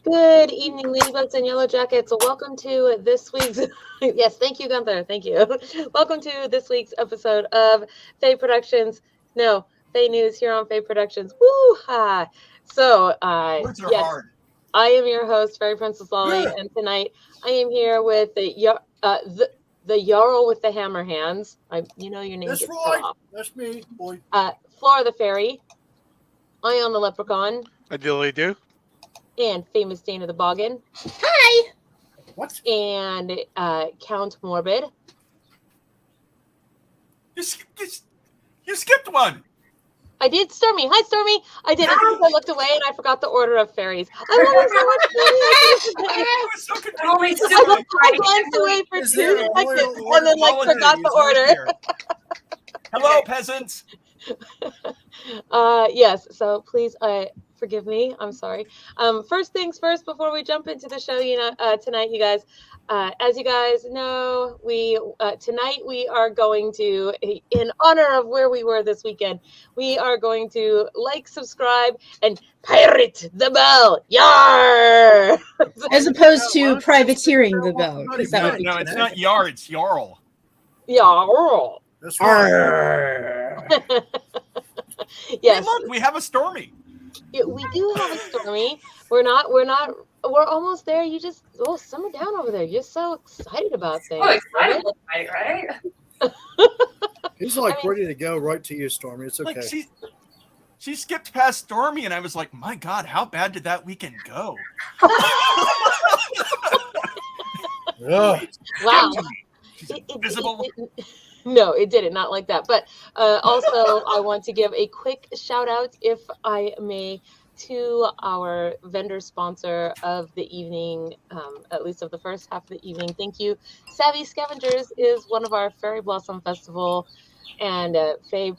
Good evening, Ladybugs and Yellow Jackets. Welcome to this week's... Yes, thank you, Gunther. Thank you. Welcome to this week's episode of FAE Productions. No, FAE News here on FAE Productions. Woo-ha! So, Words are yes, hard. I am your host, Fairy Princess Lolly, and tonight I am here with the Jarl with the hammer hands. You know your name That's gets right. cut off. That's me, boy. Flora the Fairy, Ion the Leprechaun, I do. and Famous Dana the Boggin. Hi. What? And Count Morbid. You skipped one. I did, Stormy. Hi, Stormy. I did. I looked away and I forgot the order of fairies. I love you so much, Stormy. I was so confused. I glanced away for 2 seconds and then forgot the order. Hello, peasants. Yes. So please, forgive me. I'm sorry. First things first, before we jump into the show, tonight, you guys, as you guys know, tonight we are going to, in honor of where we were this weekend, we are going to subscribe, and pirate the bell. Yar! As opposed to privateering the bell. No, it's not Yar, it's Jarl. Yarl. That's right. Yes. Hey, look, we have a Stormy. Yeah, we do have a Stormy. We're almost there. You just simmer down over there. You're so excited about things. Oh, excited, right? He's ready to go right to you, Stormy. It's okay. Like she skipped past Stormy, and I was like, my God, how bad did that weekend go? Yeah. Wow. She's invisible. No, it didn't. Not like that. But also, I want to give a quick shout out, if I may, to our vendor sponsor of the evening, at least of the first half of the evening. Thank you. Savvy Scavengers is one of our Fairy Blossom Festival and FAE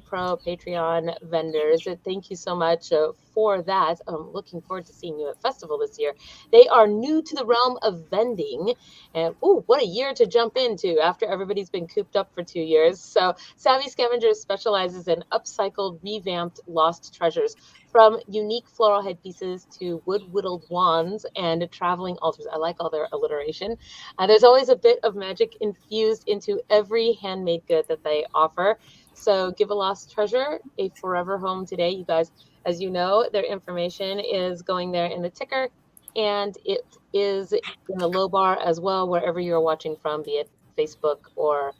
Pro Patreon vendors. Thank you so much for that. I'm looking forward to seeing you at festival this year. They are new to the realm of vending, and what a year to jump into after everybody's been cooped up for 2 years. So Savvy Scavengers specializes in upcycled, revamped lost treasures, from unique floral headpieces to wood-whittled wands and traveling altars. I like all their alliteration. There's always a bit of magic infused into every handmade good that they offer. So give a lost treasure a forever home today. You guys, as you know, their information is going there in the ticker, and it is in the low bar as well, wherever you're watching from, be it Facebook or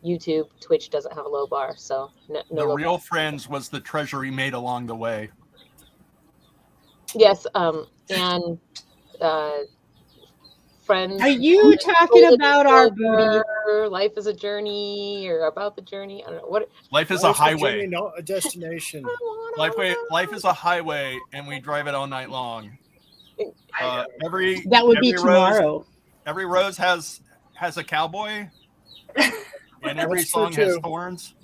YouTube. Twitch doesn't have a low bar, so no The low real bar. friends was the treasure he made along the way. Yes, and friends. Are you talking about our booty? Life is a journey, or about the journey? I don't know what. Life is a highway. Not a destination. Life is a highway, and we drive it all night long. That would be tomorrow. Every rose has a cowboy, and every That's true, song has too. thorns.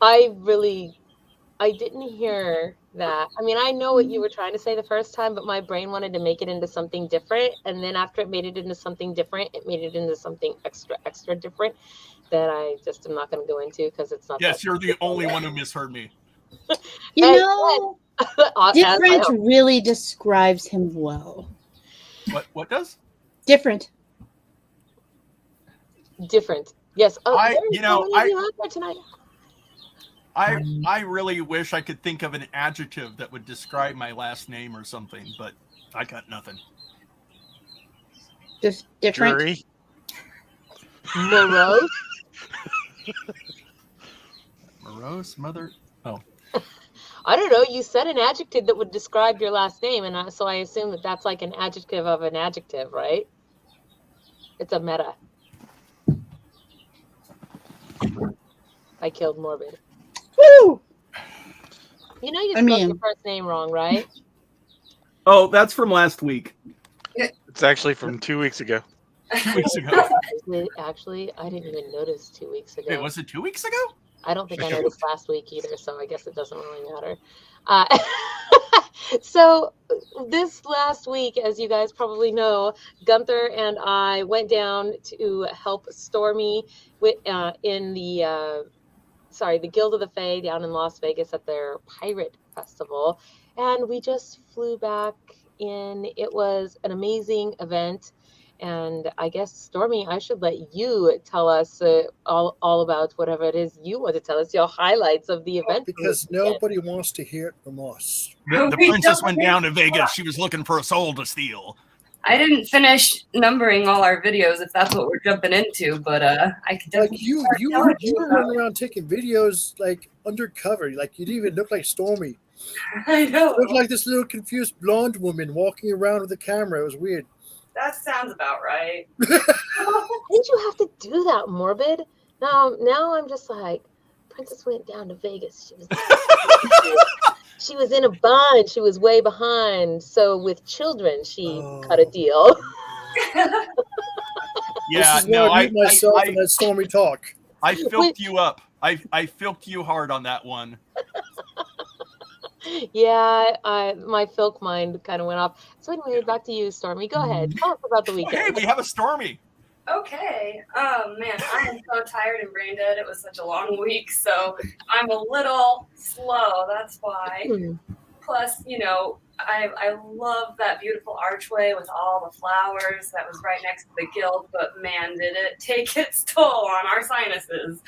I didn't hear that. I mean, I know what you were trying to say the first time, but my brain wanted to make it into something different. And then after it made it into something different, it made it into something extra different that I just am not going to go into because it's not. Yes, you're the only one who misheard me. Different really describes him well. What does? Different. Yes. Oh, I really wish I could think of an adjective that would describe my last name or something, but I got nothing. Just different. Jury. Morose. Morose, mother. Oh, I don't know. You said an adjective that would describe your last name, and so I assume that that's like an adjective of an adjective, right? It's a meta. I killed Morbid. Woo! You know you spelled your first name wrong, right? Oh, that's from last week. It's actually from 2 weeks ago. 2 weeks ago. Actually, I didn't even notice 2 weeks ago. Wait, was it 2 weeks ago? I don't think I noticed last week either, so I guess it doesn't really matter. So this last week, as you guys probably know, Gunther and I went down to help Stormy in the the Guild of the Fae down in Las Vegas at their Pirate Festival, and we just flew back in. It was an amazing event, and I guess, Stormy, I should let you tell us all about whatever it is you want to tell us, your highlights of the event. Because nobody wants to hear it from us. The princess went down to Vegas. She was looking for a soul to steal. I didn't finish numbering all our videos, if that's what we're jumping into, but I could definitely. Like you were running around taking videos like undercover. Like you didn't even look like Stormy. I know. You looked like this little confused blonde woman walking around with a camera. It was weird. That sounds about right. Didn't you have to do that, Morbid? Now I'm just like, Princess went down to Vegas. She was in a bond. She was way behind. So with children, she cut a deal. Yeah, this is where I mute myself and let Stormy talk. I filked you up. I filked you hard on that one. Yeah, my filk mind kind of went off. So anyway, back to you, Stormy. Go ahead. Tell us about the weekend. Hey, we have a Stormy. Okay. Man, I am so tired and brain dead. It was such a long week, so I'm a little slow. That's why. Plus, I love that beautiful archway with all the flowers that was right next to the guild, but man, did it take its toll on our sinuses.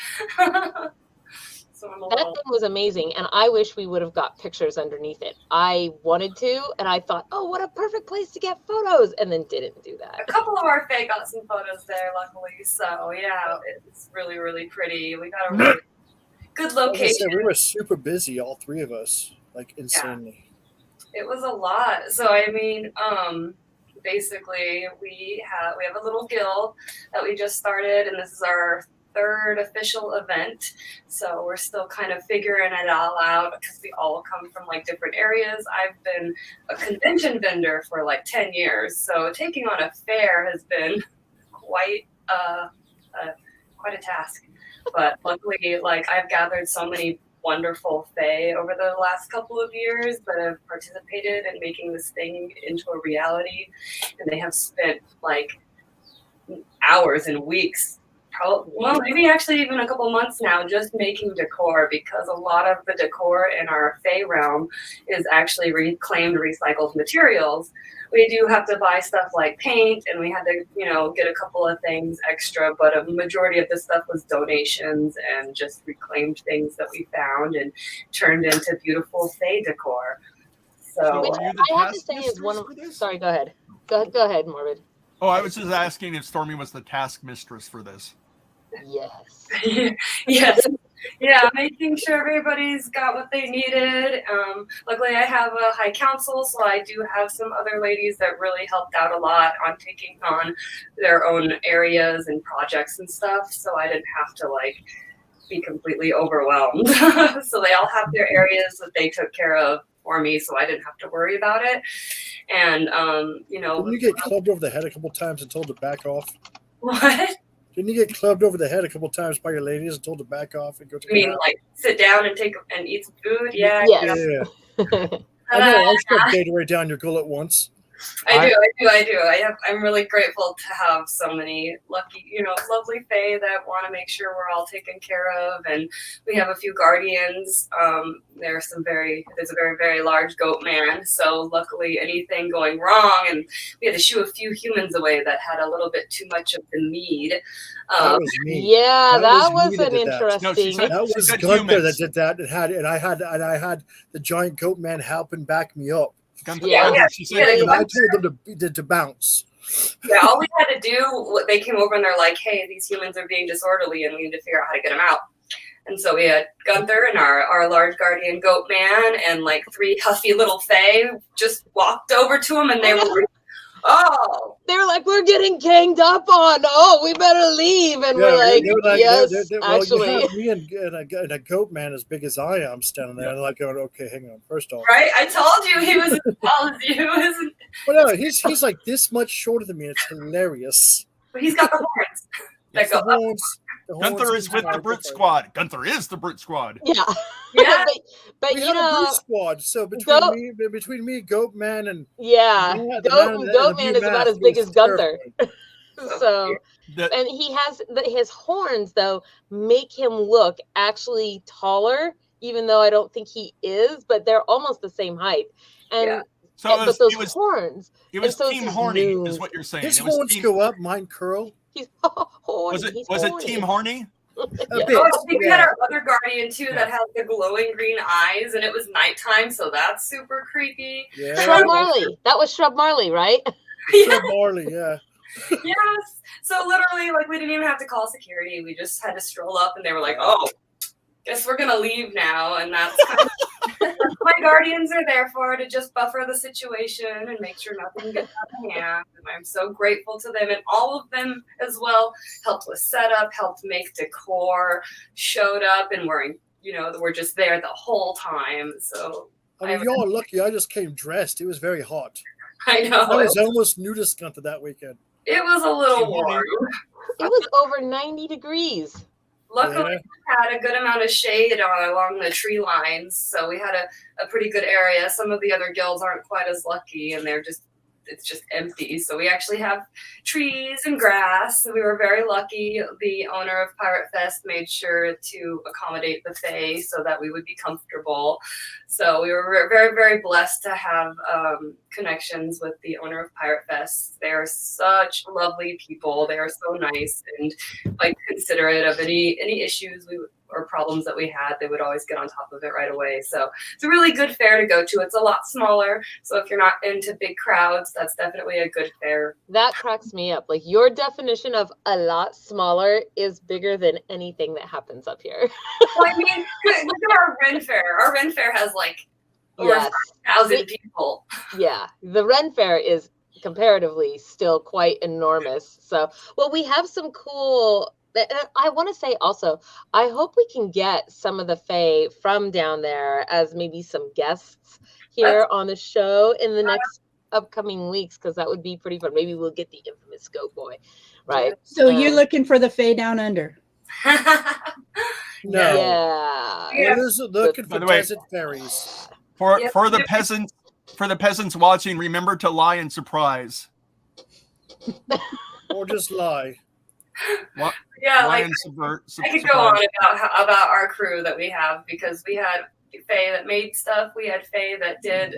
So that thing was amazing, and I wish we would have got pictures underneath it. I wanted to, and I thought, oh, what a perfect place to get photos, and then didn't do that. A couple of our Fae got some photos there, luckily. So yeah, it's really, really pretty. We got a really good location. We were super busy, all three of us, like insanely. Yeah. It was a lot. So I mean, basically, we have a little guild that we just started, and this is our third official event, so we're still kind of figuring it all out because we all come from like different areas. I've been a convention vendor for like 10 years, so taking on a fair has been quite a task. But luckily, like I've gathered so many wonderful Fae over the last couple of years that have participated in making this thing into a reality, and they have spent like hours and weeks. Well, maybe actually even a couple months now just making decor, because a lot of the decor in our Fae realm is actually reclaimed, recycled materials. We do have to buy stuff like paint, and we had to, get a couple of things extra, but a majority of the stuff was donations and just reclaimed things that we found and turned into beautiful Fae decor. So which I have to say is one of. Sorry, go ahead. Go ahead, Morbid. Oh, I was just asking if Stormy was the task mistress for this. Yes. Yes. Yeah, making sure everybody's got what they needed. Luckily, I have a high council, so I do have some other ladies that really helped out a lot on taking on their own areas and projects and stuff. So I didn't have to be completely overwhelmed. So they all have their areas that they took care of for me, so I didn't have to worry about it. And Didn't you get clubbed over the head a couple times and told to back off? What? Didn't you get clubbed over the head a couple times by your ladies and told to back off and go to? I mean, sit down and eat some food? Yeah. Yes. Yeah. I know. I shoved Gatorade down your gullet once. I do. I'm really grateful to have so many lucky, lovely Fae that want to make sure we're all taken care of, and we have a few guardians. There's a very, very large goat man. So luckily, anything going wrong, and we had to shoo a few humans away that had a little bit too much of the mead. That was me. Yeah, that was me an interesting. That was Gunther that did that. And I had the giant goat man helping back me up. She said, and I told them to bounce. Yeah, all we had to do, they came over and they're like, hey, these humans are being disorderly and we need to figure out how to get them out. And so we had Gunther and our large guardian goat man and 3 huffy little Fae just walked over to him, and they were they were like, we're getting ganged up on. Oh, we better leave. And we're like, yes, actually. You have me and a goat man as big as I am standing there. And going, okay, hang on. First off. Right? I told you he was as tall as you. Well, no, he's like this much shorter than me. It's hilarious. But he's got the horns. Yes, the horns. Gunther is with the Brute Squad. Gunther is the Brute Squad. Yeah. Yeah. but we had a Brute Squad. So between me, Goat Man, and Goat Man is about as big as Gunther. So, The- and he has his horns though make him look actually taller, even though I don't think he is, but they're almost the same height. And Yeah. So but those horns. It was and so Team his Horny, moons. is what you're saying. His It was horns team, go up, mine curl. He's horny. was it He's Team Horny? A Yeah. bit. Oh, I think we had Yeah. our other guardian too that had the glowing green eyes, and it was nighttime, so that's super creepy. Yeah. Shrub Marley. That was Shrub Marley, right? Shrub Marley, yeah. Yes. So literally, like, we didn't even have to call security. We just had to stroll up, and they were like, "Oh, guess we're gonna leave now." And that's kind of what my guardians are there for, to just buffer the situation and make sure nothing gets out of hand. And I'm so grateful to them, and all of them as well helped with setup, helped make decor, showed up, and we're just there the whole time. So I mean, y'all are lucky. I just came dressed. It was very hot. I know I was almost nudist hunted that weekend. it was a little warm. It was over 90 degrees. Luckily, Yeah. we had a good amount of shade along the tree lines, so we had a pretty good area. Some of the other guilds aren't quite as lucky, and it's just empty. So we actually have trees and grass. So we were very lucky. The owner of Pirate Fest made sure to accommodate the FAE so that we would be comfortable. So we were very, very blessed to have connections with the owner of Pirate Fest. They're such lovely people. They are so nice and considerate of any issues or problems that we had. They would always get on top of it right away. So it's a really good fair to go to. It's a lot smaller. So if you're not into big crowds, that's definitely a good fair. That cracks me up. Like, your definition of a lot smaller is bigger than anything that happens up here. Well, I mean, look at our Ren Fair. Our Ren Fair has over Yes. 5,000 people. Yeah, the Ren Fair is comparatively still quite enormous. So, well, we have some cool. I want to say also, I hope we can get some of the FAE from down there as maybe some guests here on the show in the next upcoming weeks, because that would be pretty fun. Maybe we'll get the infamous Goat Boy, right? So you're looking for the FAE down under. No. Yeah. We're looking By for the way- desert fairies. For Yep. for the peasants watching, remember to lie and surprise. Or just lie. Yeah, Lie and subvert. I could go on about our crew that we have, because we had FAE that made stuff. We had FAE that did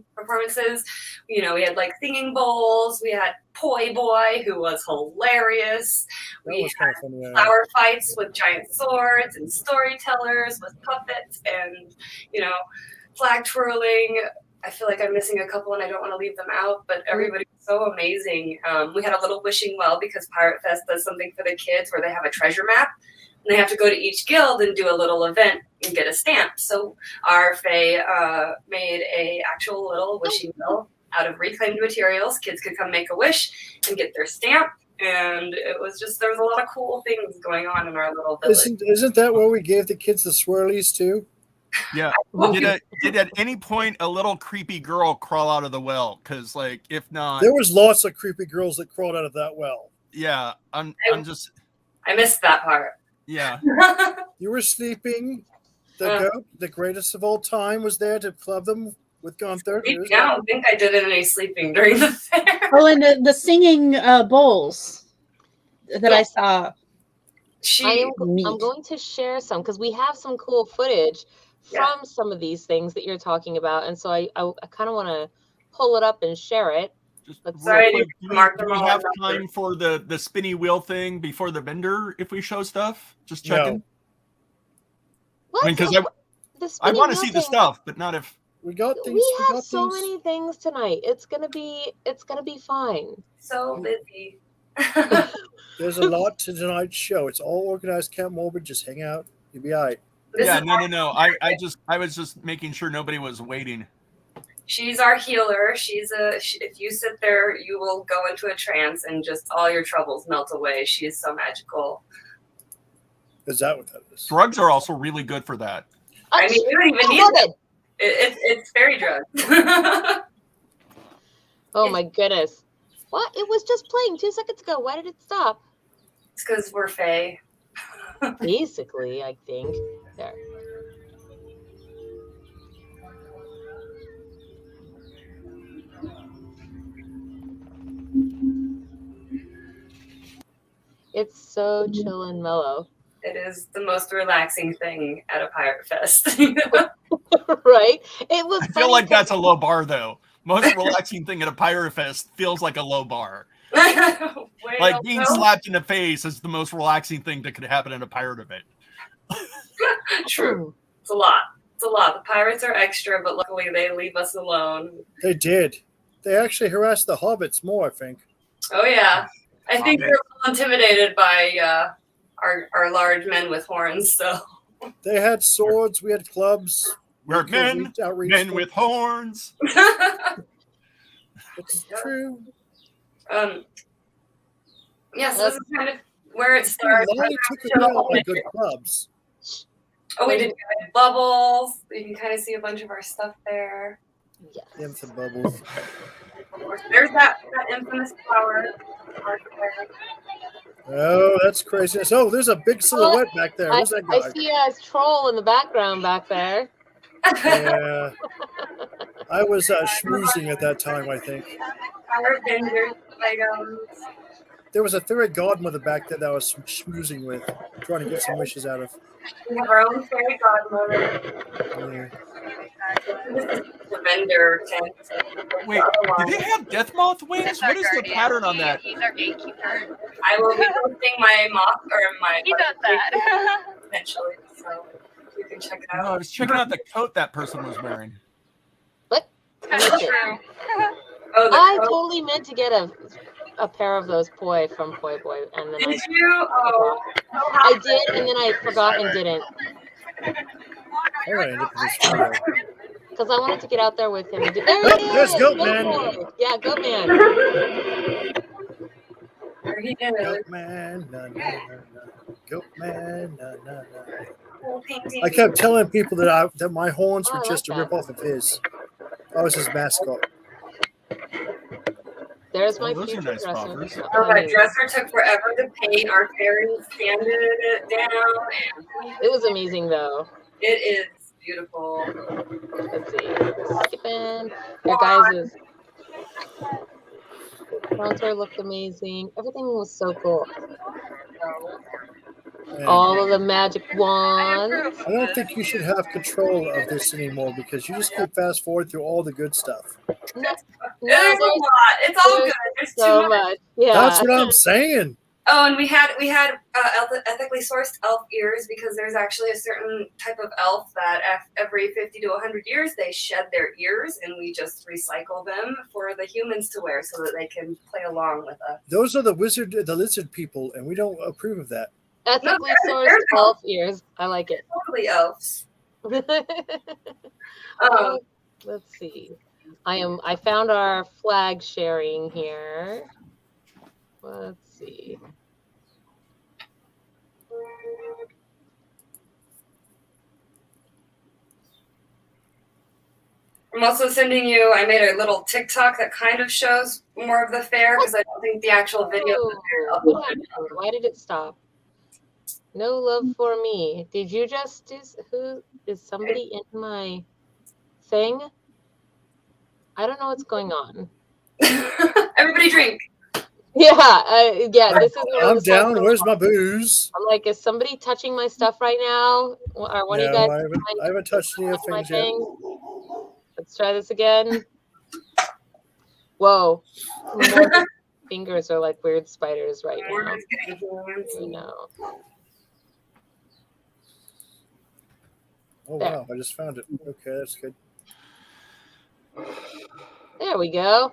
performances. We had singing bowls. We had Poi Boy, who was hilarious. That We was kind of funny. flower fights with giant swords, and storytellers with puppets, and flag twirling. I feel like I'm missing a couple and I don't want to leave them out, but everybody was so amazing. We had a little wishing well, because Pirate Fest does something for the kids where they have a treasure map, and they have to go to each guild and do a little event and get a stamp. So our FAE made a actual little wishing well out of reclaimed materials. Kids could come make a wish and get their stamp. And it was there was a lot of cool things going on in our little village. Isn't that where we gave the kids the swirlies too? Yeah. Did at any point a little creepy girl crawl out of the well? Because if not, There was lots of creepy girls that crawled out of that well. yeah, I'm just I missed that part. yeah. You were sleeping. The goat, the greatest of all time, was there to club them with Gunther. I don't think I did any sleeping during the fair. Oh, and the singing bowls that I saw. I'm going to share some, because we have some cool footage from some of these things that you're talking about, and so I kind of want to pull it up and share it. Just Sorry, real quick, you do marked we them all have up. time for the spinny wheel thing before the vendor if we show stuff? Just No. checking. What? I mean, because The I spinning want to wheel see the thing- stuff, but not if. We got things. We have got so things. many things tonight. It's gonna be fine. So busy. There's a lot to tonight's show. It's all organized. Camp Morbid. Just hang out. You'll be all right. Yeah, no. I was just making sure nobody was waiting. She's our healer. If you sit there, you will go into a trance and just all your troubles melt away. She is so magical. Is that what that is? Drugs are also really good for that. I mean, you don't even need Love it. it. It's fairy drugs. Oh my goodness. What? It was just playing 2 seconds ago. Why did it stop? It's because we're Fae. Basically, I think. There. It's so chill and mellow. It is the most relaxing thing at a pirate fest. Right? It was I feel like that's a low bar, though. Most relaxing thing at a pirate fest feels like a low bar. Like being slapped in the face is the most relaxing thing that could happen at a pirate event. True. It's a lot. It's a lot. The pirates are extra, but luckily they leave us alone. They did. They actually harassed the hobbits more, I think. Oh, yeah. I think they're a little intimidated by our large men with horns, so. They had swords, we had clubs. We're men with horns. It's true. Yeah, so this is kind of where it starts. Good clubs. Oh, we did bubbles. You can kind of see a bunch of our stuff there. Yes. Infant bubbles. There's that infamous flower. Oh, that's craziness. Oh, there's a big silhouette back there. Who's that guy? I see a troll in the background back there. Yeah. I was schmoozing at that time, I think. Our vendors items. There was a fairy godmother back there that I was schmoozing with, trying to get some wishes out of. We have our own fairy godmother. Yeah. This is the vendor tent. Wait, do they have death moth wings? What is the pattern on that? He's our gatekeeper. I will be posting my mock or my. He does that. Eventually, so you can check it No, I out. was checking out the coat that person was wearing. What? That's true. Oh, I totally meant to get a pair of those poi from Poi Boy, and then Did you? Oh, I did, and then I forgot and didn't. All right, look at this video. Because I wanted to get out there with him. There Oh, he there's is! Goatman. Boy. Yeah, Goatman. there he is. Goatman, na, na, na, na. Goatman, na, na, na. Cool painting. I kept telling people that my horns Oh, were I just a like that. rip off of his. I was his mascot. There's my Those are future nice dresser. buffers. Oh, that dresser took forever to paint. Our fairies sanded it down. And It was amazing, though. it is beautiful. Let's see. Skipping. Your guys' sponsor looked amazing. Everything was so cool. And All of the magic wands. I don't think you should have control of this anymore because you just keep fast forward through all the good stuff. No, There's a lot. It's all good. There's so too much. much. Yeah. That's what I'm saying. Oh, and we had ethically sourced elf ears because there's actually a certain type of elf that every 50 to 100 years they shed their ears, and we just recycle them for the humans to wear so that they can play along with us. Those are the lizard people, and we don't approve of that. Ethically No, sourced they're elf ears. I like it. Totally elves. Let's see. I found our flag sharing here. Let's see. I'm also sending you, I made a little TikTok that kind of shows more of the fair because I don't think the actual video of the fair What happened? Why did it stop? No love for me. Did you just who is somebody in my thing? I don't know what's going on. Everybody drink. Yeah, this is one of I'm the down. songs Where's my booze? I'm like, is somebody touching my stuff right now? Or one of you No, guys I haven't touched any of touch my things yet. thing? Let's try this again. Whoa. My fingers are like weird spiders right We're now. just getting hands. You know. Oh There. wow, I just found it. Okay, that's good. There we go.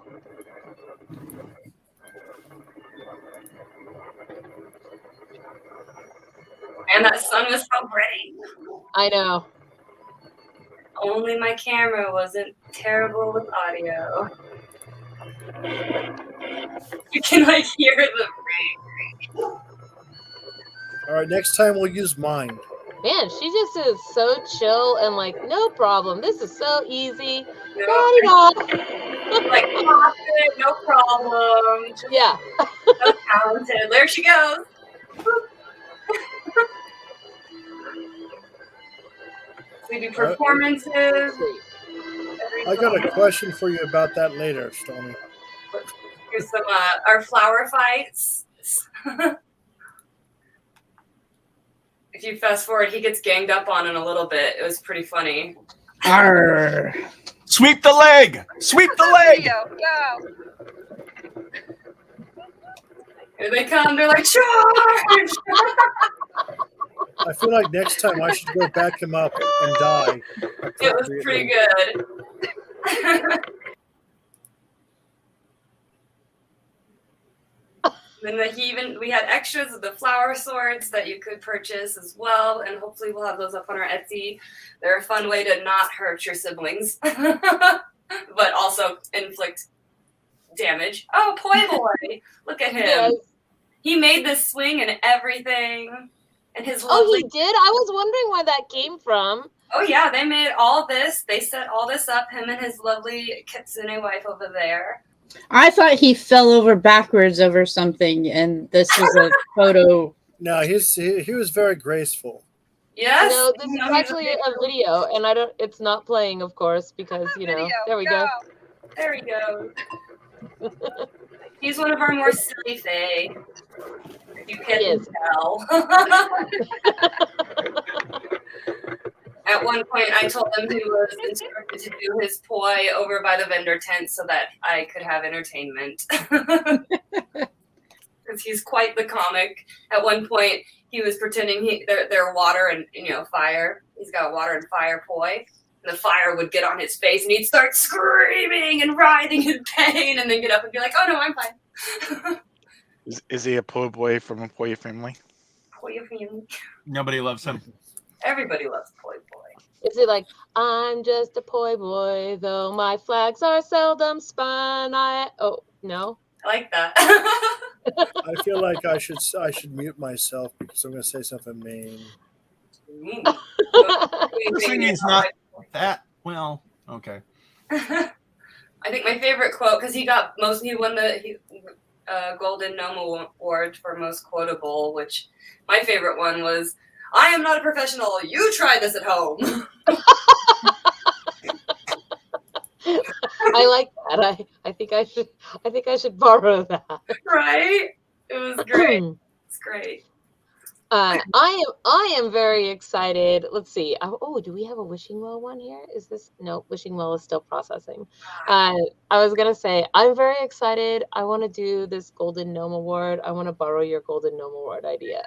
And that sun was so bright. I know. Only my camera wasn't terrible with audio. You can like hear the rain. All right, next time we'll use mine. Man, she just is so chill and like, no problem. This is so easy. No, Got it like confident, no problem. Just Yeah. so talented. There she goes. We do performances. I got a question for you about that later, Stormy. Here's some our flower fights. if you fast forward, he gets ganged up on in a little bit. It was pretty funny. Arr. Sweep the leg! Sweep the leg! Video, go. Here they come. They're like, charge! I feel like next time I should go back him up and die. It was pretty good. And then we had extras of the flower swords that you could purchase as well, and hopefully we'll have those up on our Etsy. They're a fun way to not hurt your siblings, but also inflict damage. Oh, Poi Boy! Look at him. Yes. He made this swing and everything, and his Oh, lovely. he did? I was wondering where that came from. Oh yeah, they made all this. They set all this up. Him and his lovely kitsune wife over there. I thought he fell over backwards over something, and this was a photo. No, he was very graceful. Yes. No, this is No, he's actually a video, and it's not playing, of course, because, Video, there we go. There we go. He's one of our more silly fae. If you can't tell. At one point, I told him he was instructed to do his poi over by the vendor tent so that I could have entertainment. Because he's quite the comic. At one point, he was pretending they're water and fire. He's got water and fire poi. And the fire would get on his face, and he'd start screaming and writhing in pain, and then get up and be like, "Oh no, I'm fine." Is he a po boy from a poi family? Poi family. Nobody loves him. Everybody loves Poi Boy. Is it like, I'm just a poi boy, though my flags are seldom spun? Oh, no? I like that. I feel like I should mute myself because I'm going to say something mean. Singing's not that well. Okay. I think my favorite quote, because he won the Golden Gnome Award for most quotable, which my favorite one was, "I am not a professional. You try this at home." I like that. I think I should borrow that. Right? It was great. It's great. I am very excited. Let's see. Oh, do we have a Wishing Well one here? Is this no? Wishing Well is still processing. I was gonna say I'm very excited. I want to do this Golden Gnome Award. I want to borrow your Golden Gnome Award idea.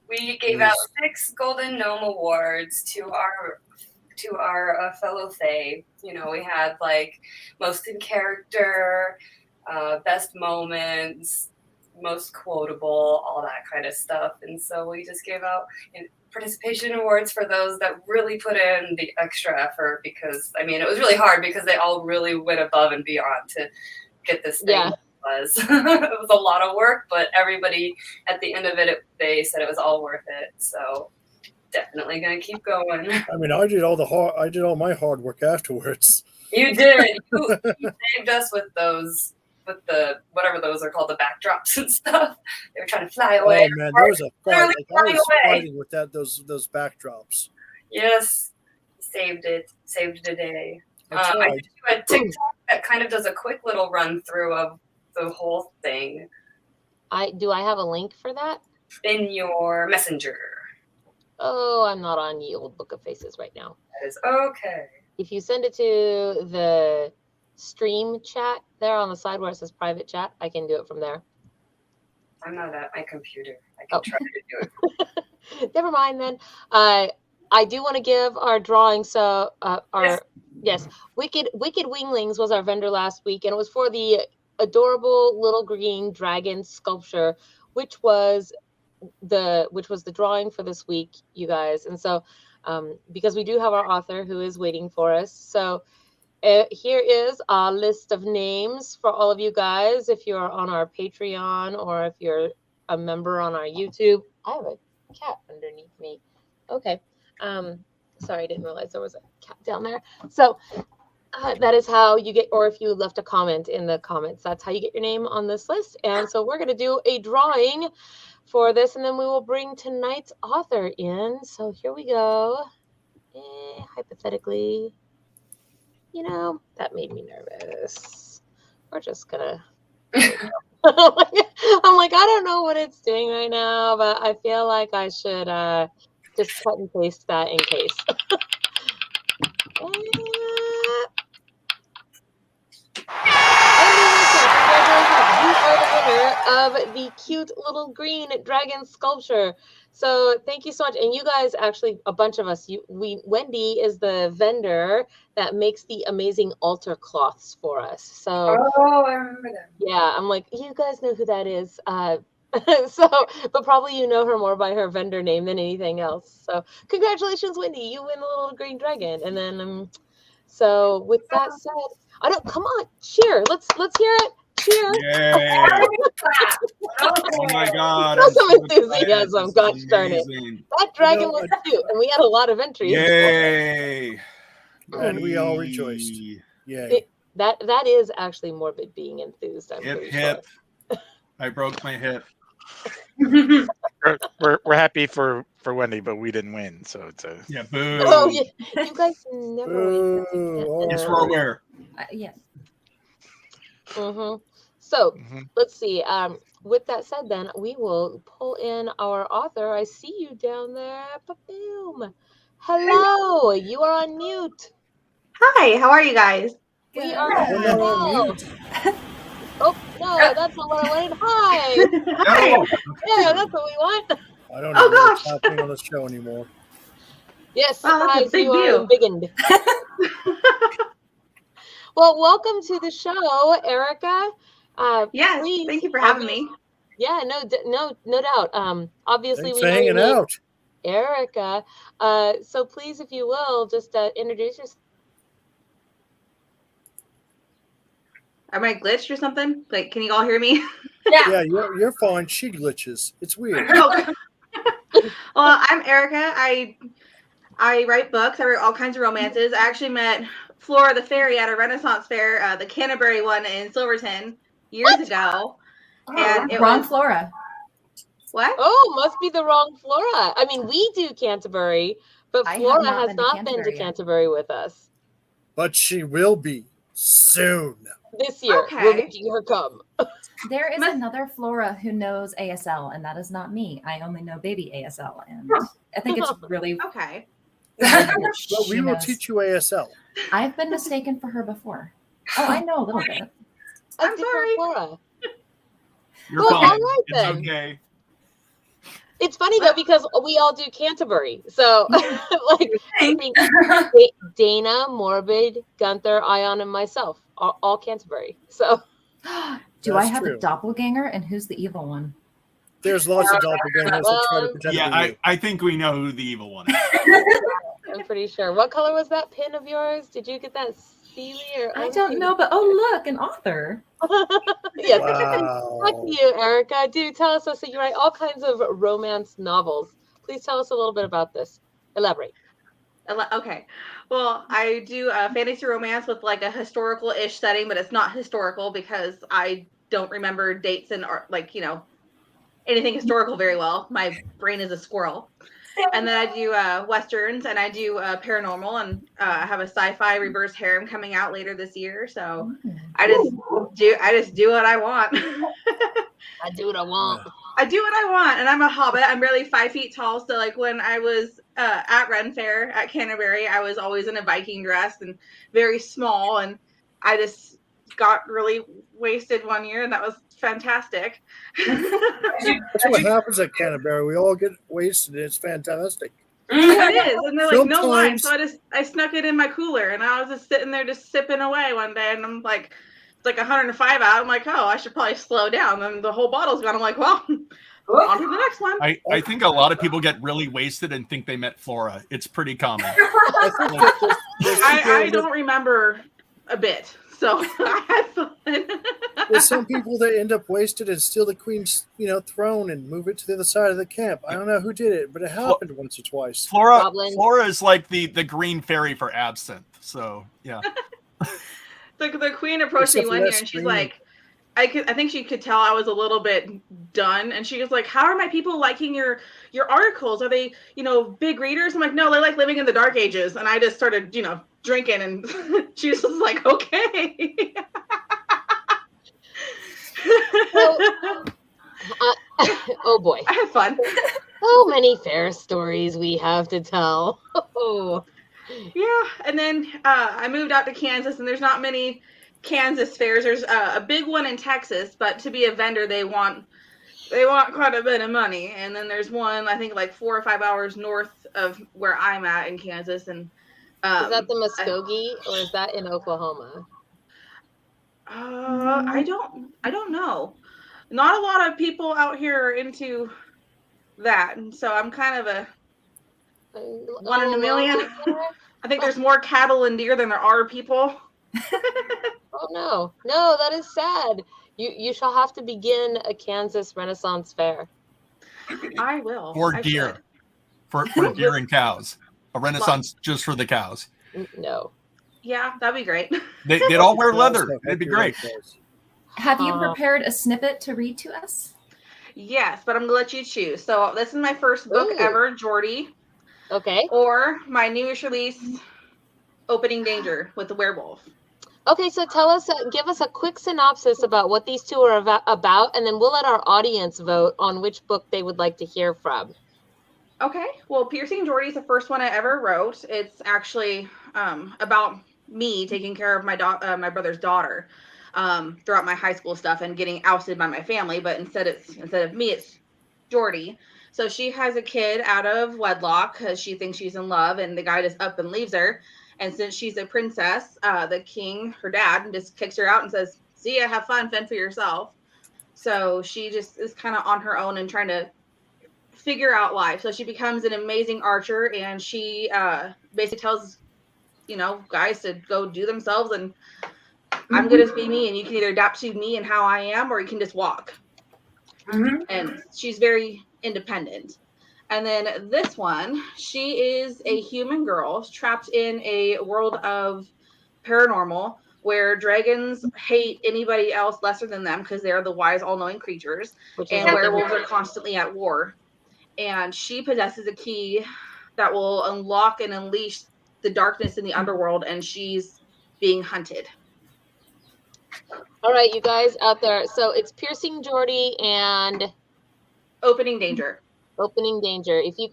We gave out 6 Golden Gnome Awards to our fellow Fae. We had like most in character, best moments, most quotable, all that kind of stuff. And so we just gave out participation awards for those that really put in the extra effort, because it was really hard because they all really went above and beyond to get this thing. Yeah. It was a lot of work, but everybody at the end of it, they said it was all worth it. So definitely gonna keep going. I did all my hard work afterwards. You did. You saved us with those, with the whatever those are called, the backdrops and stuff. They were trying to fly away. Oh man, there was a fight. Literally I was flying away. fighting with those backdrops. Yes, saved it. Saved the day. I I tried. did do a TikTok that kind of does a quick little run through of the whole thing Do I have a link for that? in your messenger. Oh, I'm not on Ye Old Book of Faces right now. That is okay. If you send it to the stream chat there on the side where it says private chat, I can do it from there. I'm not at my computer. I can try to do it. Never mind then. I do want to give our drawing. So yes, Wicked Winglings was our vendor last week, and it was for the adorable little green dragon sculpture, which was the drawing for this week, you guys. And so because we do have our author who is waiting for us, so here is a list of names for all of you guys. If you're on our Patreon or if you're a member on our YouTube. I have a cat underneath me. Okay. Sorry, I didn't realize there was a cat down there. So that is how you get, or if you left a comment in the comments, that's how you get your name on this list. And so we're going to do a drawing for this, and then we will bring tonight's author in. So here we go. Hypothetically, that made me nervous. We're just gonna I'm like, I don't know what it's doing right now, but I feel like I should just cut and paste that in case. Congratulations, you are the winner of the cute little green dragon sculpture. So thank you so much. And you guys, actually, a bunch of us, Wendy is the vendor that makes the amazing altar cloths for us. So Oh, I remember that. yeah, I'm like, you guys know who that is. So, but probably you know her more by her vendor name than anything else. So congratulations, Wendy, you win the little green dragon. And then, so with that said, come on, cheer. Let's hear it. Cheer. Yay. Oh my God. Show some I'm so enthusiasm, excited. gosh This is darn it. amazing. That dragon was cute, and we had a lot of entries. Yay. And we all rejoiced. Yay. Yay. That is actually morbid being enthused. I'm Hip, pretty hip. sure. I broke my hip. We're happy for Wendy, but we didn't win, so it's a Yeah, boo. Oh, yeah. You guys never win. Boo. Yes, we're aware. Yes. So Mhm. let's see. With that said, then we will pull in our author. I see you down there. Boom. Hello. You are on mute. Hi, how are you guys? We are. We're not on Well. mute. Oh no, that's not what I wanted. Hi. No. Yeah, that's what we want. I don't Oh, know what's gosh. happening on the show anymore. Yes, Wow, that's a surprise, big you are view. embiggened. Well, welcome to the show, Erica. Yes, Please, thank you for having me. Yeah, no doubt. Obviously, Thanks we for know your hanging name, out. Erica. So please, if you will, just introduce yourself. Am I glitched or something? Like, can you all hear me? Yeah, you're fine. She glitches. It's weird. Okay. Well, I'm Erica. I write books. I write all kinds of romances. I actually met Flora the Fairy at a Renaissance fair, the Canterbury one in Silverton, years ago. And it Wrong was Flora. what? Oh, must be the wrong Flora. I mean, we do Canterbury, but I have Flora not has been to not been to Canterbury yet. Canterbury with us But she will be soon. this year. Okay. We're making her come. There is Must- another Flora who knows ASL, and that is not me. I only know baby ASL, and I think it's really. Okay. But She we will knows. teach you ASL. I've been mistaken for her before. Oh, I know a little bit. A I'm different sorry. Flora. You're Well, fine. all right It's then. okay. It's funny though because we all do Canterbury, so like I think Dana, Morbid, Gunther, Ion, and myself are all Canterbury. So Do I That's have true. a doppelganger, and who's the evil one? There's lots of doppelgangers that try to pretend Yeah, to be you. I think we know who the evil one is. I'm pretty sure. What color was that pin of yours? Did you get that steely or? I don't know, but oh look, an author. Yes. Wow. Back to you, Erica. Do tell us. So you write all kinds of romance novels. Please tell us a little bit about this. Elaborate. Okay. Well, I do a fantasy romance with like a historical-ish setting, but it's not historical because I don't remember dates and like, anything historical very well. My brain is a squirrel. And then I do westerns and I do paranormal, and I have a sci-fi reverse harem coming out later this year. So I just do what I want. I do what I want. I do what I want, and I'm a hobbit. I'm barely 5 feet tall, so like when I was at Ren Fair at Canterbury, I was always in a Viking dress and very small, and I just got really wasted one year, and that was fantastic. That's what happens at Canterbury. We all get wasted. It's fantastic. It is, and they're like no wine, Sometimes- so I snuck it in my cooler, and I was just sitting there just sipping away one day, and I'm like, it's like 105 out. I'm like, oh, I should probably slow down. And the whole bottle's gone. I'm like, well, on to the next one. I think a lot of people get really wasted and think they met Flora. It's pretty common. I think that there's people I that- don't remember a bit, so I had fun. There's some people that end up wasted and steal the queen's, throne and move it to the other side of the camp. I don't know who did it, but it happened once or twice. Goblins. Flora is like the green fairy for absinthe. So yeah. The queen approached me Except for one year that and she's screaming. like, I think she could tell I was a little bit done, and she was like, how are my people liking your articles? Are they, big readers? I'm like, no, they like living in the dark ages. And I just started, drinking, and she was just like, okay. Oh boy. I had fun. So many fair stories we have to tell. Oh. Yeah, and then I moved out to Kansas, and there's not many Kansas fairs. There's a big one in Texas, but to be a vendor, they want quite a bit of money. And then there's one, I think, like 4 or 5 hours north of where I'm at in Kansas. And is that the Muskogee, or is that in Oklahoma? I don't know. Not a lot of people out here are into that, and so I'm kind of a one in a million. I think there's more cattle and deer than there are people. Oh no, that is sad. You shall have to begin a Kansas Renaissance Fair. I will. For deer, for deer and cows, a Renaissance just for the cows. No. Yeah, that'd be great. They'd all wear leather. It'd be great. Have you prepared a snippet to read to us? Yes, but I'm gonna let you choose. So this is my first book ever, Jordy. Okay. Or my newest release, Opening Danger with the Werewolf. Okay, so give us a quick synopsis about what these two are about, and then we'll let our audience vote on which book they would like to hear from. Okay, well, Piercing Jordy is the first one I ever wrote. It's actually about me taking care of my brother's daughter throughout my high school stuff and getting ousted by my family. But instead of me, it's Jordy. So she has a kid out of wedlock because she thinks she's in love, and the guy just up and leaves her. And since she's a princess, the king, her dad, just kicks her out and says, "See ya, have fun, fend for yourself." So she just is kind of on her own and trying to figure out life. So she becomes an amazing archer, and she basically tells, guys to go do themselves, and I'm good as be me, and you can either adapt to me and how I am, or you can just walk. Mm-hmm. And she's very independent. And then this one, she is a human girl trapped in a world of paranormal where dragons hate anybody else lesser than them because they're the wise, all-knowing creatures, and werewolves are constantly at war. And she possesses a key that will unlock and unleash the darkness in the underworld, and she's being hunted. All right, you guys out there. So it's Piercing Jordy and Opening Danger. Opening Danger. If you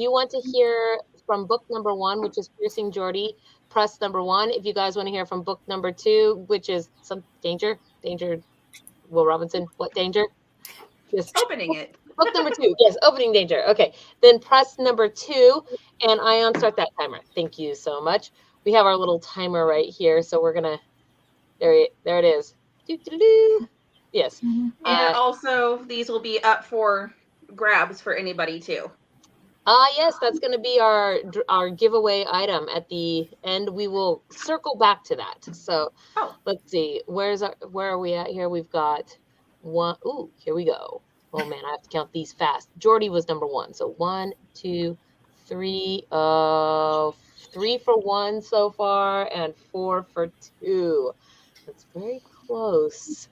want to hear from book number 1, which is Piercing Jordy, press number 1. If you guys want to hear from book number 2, which is some Danger, Will Robinson, what Danger? Just opening it. Book number 2, yes, Opening Danger. Okay, then press number 2, and Ion, start that timer. Thank you so much. We have our little timer right here, so we're gonna. There it is. Doo-doo-doo. Yes. And also, these will be up for grabs for anybody too. Yes, that's going to be our giveaway item at the end. We will circle back to that. So let's see. Where are we at here? We've got one. Ooh, here we go. Oh man, I have to count these fast. Jordy was number 1. So 1, 2, 3. 3 for 1 so far, and 4 for 2. That's very close.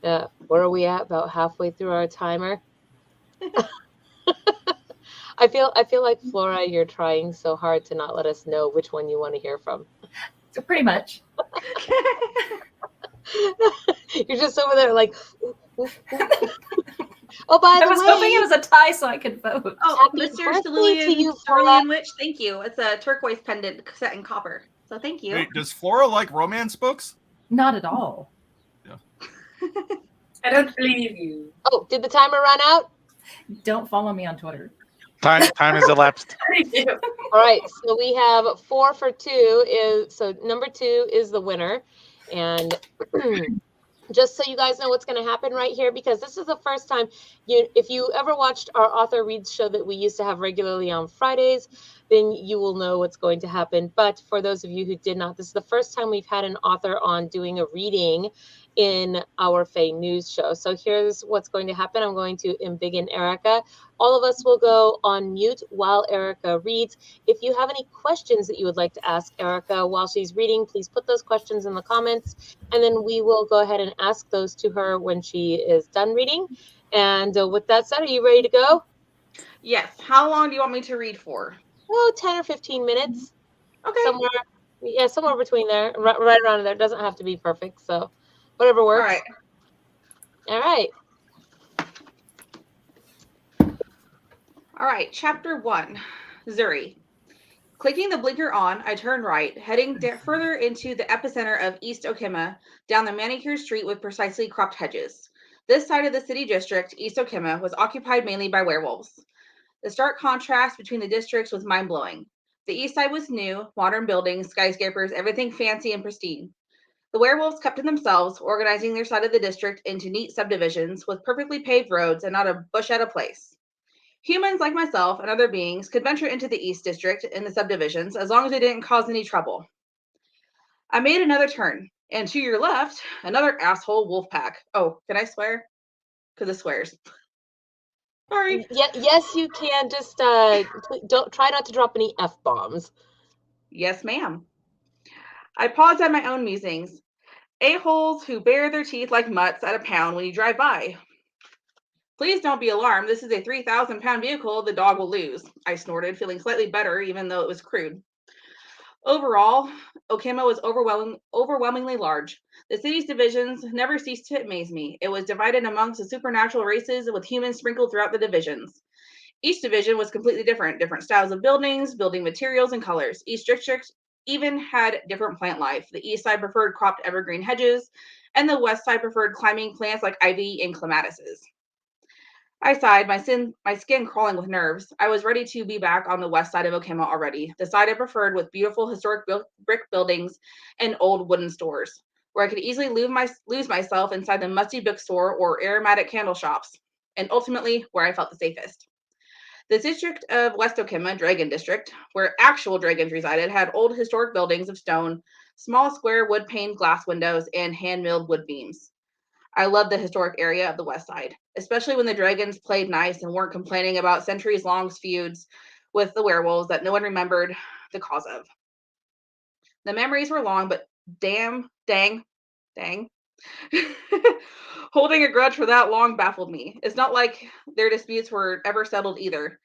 Where are we at? About halfway through our timer. I feel like Flora, you're trying so hard to not let us know which one you want to hear from. So pretty much. You're just over there like. Oh, by the way, I was hoping it was a tie so I could vote. Oh, Mr. Cerulean Witch, thank you. It's a turquoise pendant set in copper. So thank you. Wait, does Flora like romance books? Not at all. Yeah. I don't believe you. Oh, did the timer run out? Don't follow me on Twitter. Time has elapsed. All right, so we have 4 for 2 so number 2 is the winner, and just so you guys know what's going to happen right here, because this is the first time if you ever watched our author reads show that we used to have regularly on Fridays, then you will know what's going to happen. But for those of you who did not, this is the first time we've had an author on doing a reading in our FAE news show. So here's what's going to happen. I'm going to embiggen Ericka. All of us will go on mute while Ericka reads. If you have any questions that you would like to ask Ericka while she's reading, please put those questions in the comments, and then we will go ahead and ask those to her when she is done reading. And with that said, are you ready to go? Yes. How long do you want me to read for? Oh, 10 or 15 minutes. Okay. Somewhere between there, right around there. It doesn't have to be perfect, so whatever works. All right. All right. All right, chapter 1, Zuri. Clicking the blinker on, I turned right, heading further into the epicenter of East Okima, down the manicured street with precisely cropped hedges. This side of the city district, East Okima, was occupied mainly by werewolves. The stark contrast between the districts was mind-blowing. The east side was new, modern buildings, skyscrapers, everything fancy and pristine. The werewolves kept to themselves, organizing their side of the district into neat subdivisions with perfectly paved roads and not a bush out of place. Humans like myself and other beings could venture into the East District in the subdivisions as long as they didn't cause any trouble. I made another turn, and to your left, another asshole wolf pack. Oh, can I swear? Because it swears. Sorry. Yes, you can. Just don't try not to drop any F-bombs. Yes, ma'am. I paused at my own musings. A-holes who bare their teeth like mutts at a pound when you drive by. Please don't be alarmed. This is a 3,000-pound vehicle the dog will lose, I snorted, feeling slightly better even though it was crude. Overall, Okima was overwhelmingly large. The city's divisions never ceased to amaze me. It was divided amongst the supernatural races with humans sprinkled throughout the divisions. Each division was completely different styles of buildings, building materials, and colors. Each district even had different plant life. The east side preferred cropped evergreen hedges, and the west side preferred climbing plants like ivy and clematises. I sighed, my skin crawling with nerves. I was ready to be back on the west side of Okima already, the side I preferred with beautiful historic brick buildings and old wooden stores, where I could easily lose myself inside the musty bookstore or aromatic candle shops, and ultimately where I felt the safest. The district of West Okima, Dragon District, where actual dragons resided, had old historic buildings of stone, small square wood-paned glass windows, and hand-milled wood beams. I loved the historic area of the west side, especially when the dragons played nice and weren't complaining about centuries-long feuds with the werewolves that no one remembered the cause of. The memories were long, but dang. Holding a grudge for that long baffled me. It's not like their disputes were ever settled either.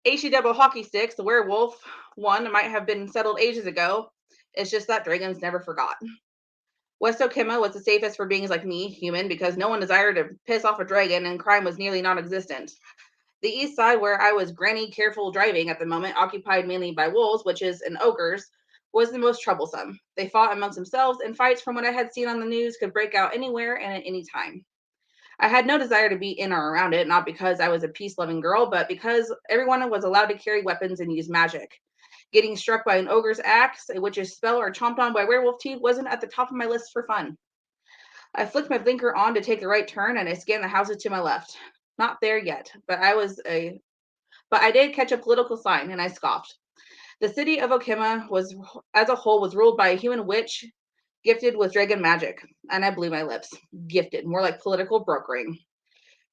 HE hockey sticks, the werewolf one might have been settled ages ago. It's just that dragons never forgot. West Okima was the safest for beings like me, human, because no one desired to piss off a dragon and crime was nearly non-existent. The east side, where I was granny careful driving at the moment, occupied mainly by wolves, witches, and ogres, was the most troublesome. They fought amongst themselves, and fights from what I had seen on the news could break out anywhere and at any time. I had no desire to be in or around it, not because I was a peace-loving girl, but because everyone was allowed to carry weapons and use magic. Getting struck by an ogre's axe, a witch's spell, or chomped on by werewolf teeth wasn't at the top of my list for fun. I flicked my blinker on to take the right turn, and I scanned the houses to my left. Not there yet, but I did catch a political sign, and I scoffed. The city of Okima as a whole was ruled by a human witch gifted with dragon magic, and I blew my lips. Gifted, more like political brokering.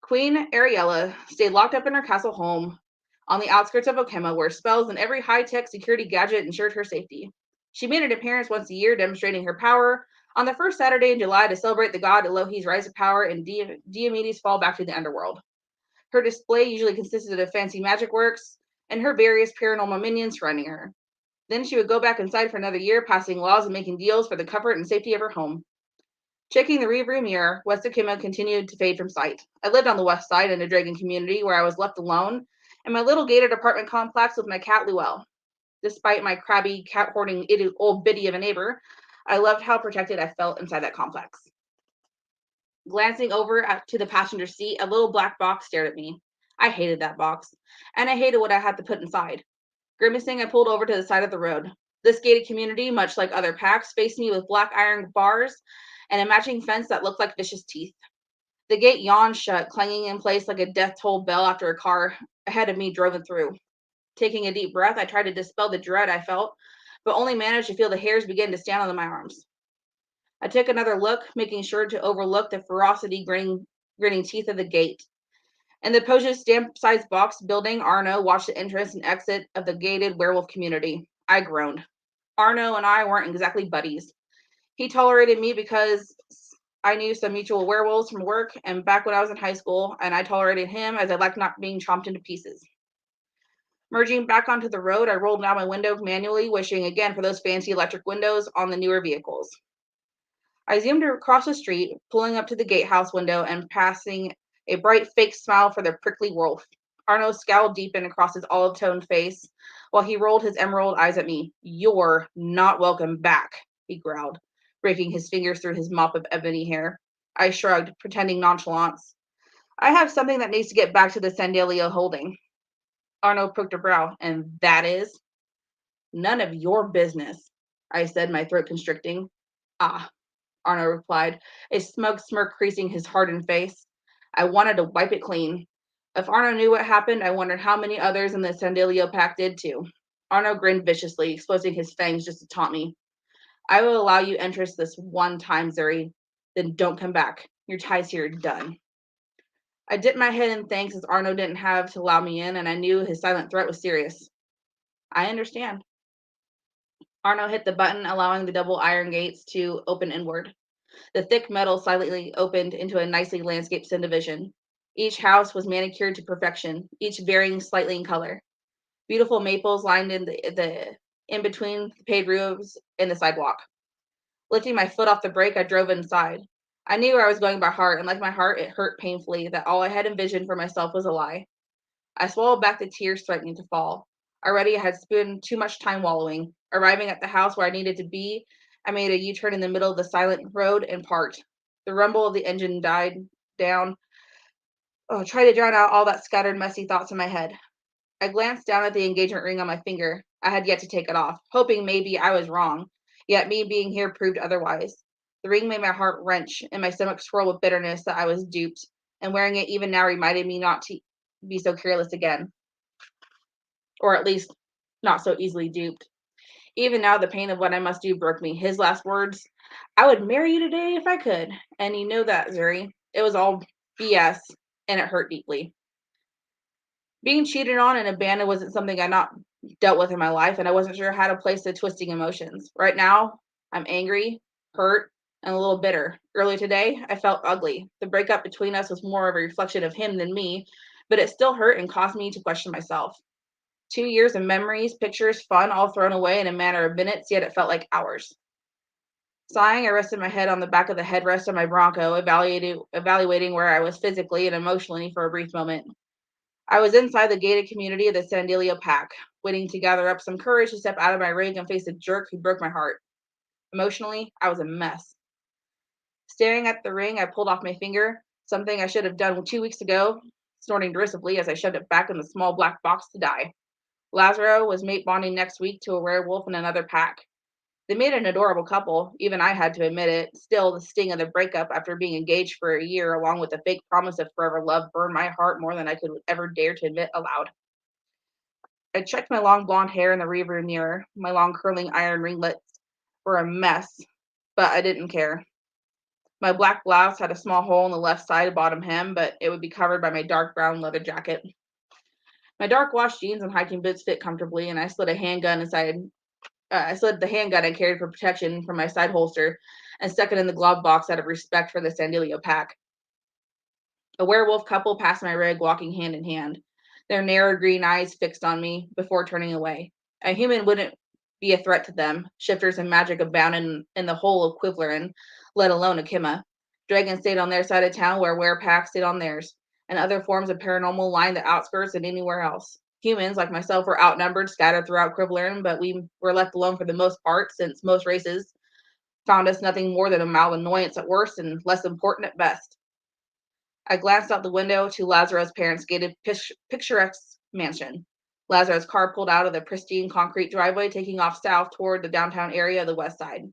Queen Ariella stayed locked up in her castle home on the outskirts of Okima, where spells and every high-tech security gadget ensured her safety. She made an appearance once a year, demonstrating her power on the first Saturday in July to celebrate the god Elohi's rise to power and Diomedes' fall back to the underworld. Her display usually consisted of fancy magic works and her various paranormal minions surrounding her. Then she would go back inside for another year, passing laws and making deals for the comfort and safety of her home. Checking the rearview mirror, West Okima continued to fade from sight. I lived on the west side in a dragon community where I was left alone in my little gated apartment complex with my cat Luelle. Despite my crabby, cat-hoarding old biddy of a neighbor, I loved how protected I felt inside that complex. Glancing over to the passenger seat, a little black box stared at me. I hated that box, and I hated what I had to put inside. Grimacing, I pulled over to the side of the road. This gated community, much like other packs, faced me with black iron bars and a matching fence that looked like vicious teeth. The gate yawned shut, clanging in place like a death toll bell after a car ahead of me drove it through. Taking a deep breath, I tried to dispel the dread I felt, but only managed to feel the hairs begin to stand on my arms. I took another look, making sure to overlook the ferocity grinning teeth of the gate. In the postage stamp-sized box building, Arno watched the entrance and exit of the gated werewolf community. I groaned. Arno and I weren't exactly buddies. He tolerated me because I knew some mutual werewolves from work and back when I was in high school, and I tolerated him as I liked not being chomped into pieces. Merging back onto the road, I rolled down my window manually, wishing again for those fancy electric windows on the newer vehicles. I zoomed across the street, pulling up to the gatehouse window and passing a bright fake smile for the prickly wolf. Arno's scowl deepened across his olive-toned face while he rolled his emerald eyes at me. "You're not welcome back," he growled, raking his fingers through his mop of ebony hair. I shrugged, pretending nonchalance. "I have something that needs to get back to the Sandalio holding." Arno pricked a brow. "And that is?" "None of your business," I said, my throat constricting. "Ah," Arno replied, a smug smirk creasing his hardened face. "I wanted to wipe it clean." If Arno knew what happened, I wondered how many others in the Sandalio pack did too. Arno grinned viciously, exposing his fangs just to taunt me. "I will allow you entrance this one time, Zuri. Then don't come back. Your ties here are done." I dipped my head in thanks as Arno didn't have to allow me in, and I knew his silent threat was serious. "I understand." Arno hit the button, allowing the double iron gates to open inward. The thick metal slightly opened into a nicely landscaped subdivision. Each house was manicured to perfection, each varying slightly in color. Beautiful maples lined in between the paved roofs and the sidewalk. Lifting my foot off the brake, I drove inside. I knew where I was going by heart, and like my heart, it hurt painfully that all I had envisioned for myself was a lie. I swallowed back the tears threatening to fall. Already I had spent too much time wallowing. Arriving at the house where I needed to be, I made a U-turn in the middle of the silent road and parked. The rumble of the engine died down. Tried to drown out all that scattered, messy thoughts in my head. I glanced down at the engagement ring on my finger. I had yet to take it off, hoping maybe I was wrong. Yet me being here proved otherwise. The ring made my heart wrench and my stomach swirl with bitterness that I was duped, and wearing it even now reminded me not to be so careless again. Or at least, not so easily duped. Even now, the pain of what I must do broke me. His last words, "I would marry you today if I could. And you know that, Zuri." It was all BS, and it hurt deeply. Being cheated on and abandoned wasn't something I not dealt with in my life, and I wasn't sure how to place the twisting emotions. Right now, I'm angry, hurt, and a little bitter. Earlier today, I felt ugly. The breakup between us was more of a reflection of him than me, but it still hurt and caused me to question myself. 2 years of memories, pictures, fun, all thrown away in a matter of minutes, yet it felt like hours. Sighing, I rested my head on the back of the headrest of my Bronco, evaluating where I was physically and emotionally for a brief moment. I was inside the gated community of the Sandalio Pack, waiting to gather up some courage to step out of my rig and face a jerk who broke my heart. Emotionally, I was a mess. Staring at the ring, I pulled off my finger, something I should have done 2 weeks ago, snorting derisively as I shoved it back in the small black box to die. Lazaro was mate bonding next week to a werewolf in another pack. They made an adorable couple, even I had to admit it. Still, the sting of the breakup after being engaged for a year, along with the fake promise of forever love, burned my heart more than I could ever dare to admit aloud. I checked my long blonde hair in the rearview mirror. My long curling iron ringlets were a mess, but I didn't care. My black blouse had a small hole in the left side bottom hem, but it would be covered by my dark brown leather jacket. My dark wash jeans and hiking boots fit comfortably, and I slid the handgun I carried for protection from my side holster and stuck it in the glove box out of respect for the Sandalio Pack. A werewolf couple passed my rig, walking hand in hand, their narrow green eyes fixed on me before turning away. A human wouldn't be a threat to them. Shifters and magic abounded in the whole of Quiverin, let alone Akima. Dragons stayed on their side of town where werepacks stayed on theirs, and other forms of paranormal lined the outskirts and anywhere else. Humans, like myself, were outnumbered, scattered throughout Quiverin, but we were left alone for the most part, since most races found us nothing more than a mild annoyance at worst and less important at best. I glanced out the window to Lazaro's parents' gated picturesque mansion. Lazaro's car pulled out of the pristine concrete driveway, taking off south toward the downtown area of the west side.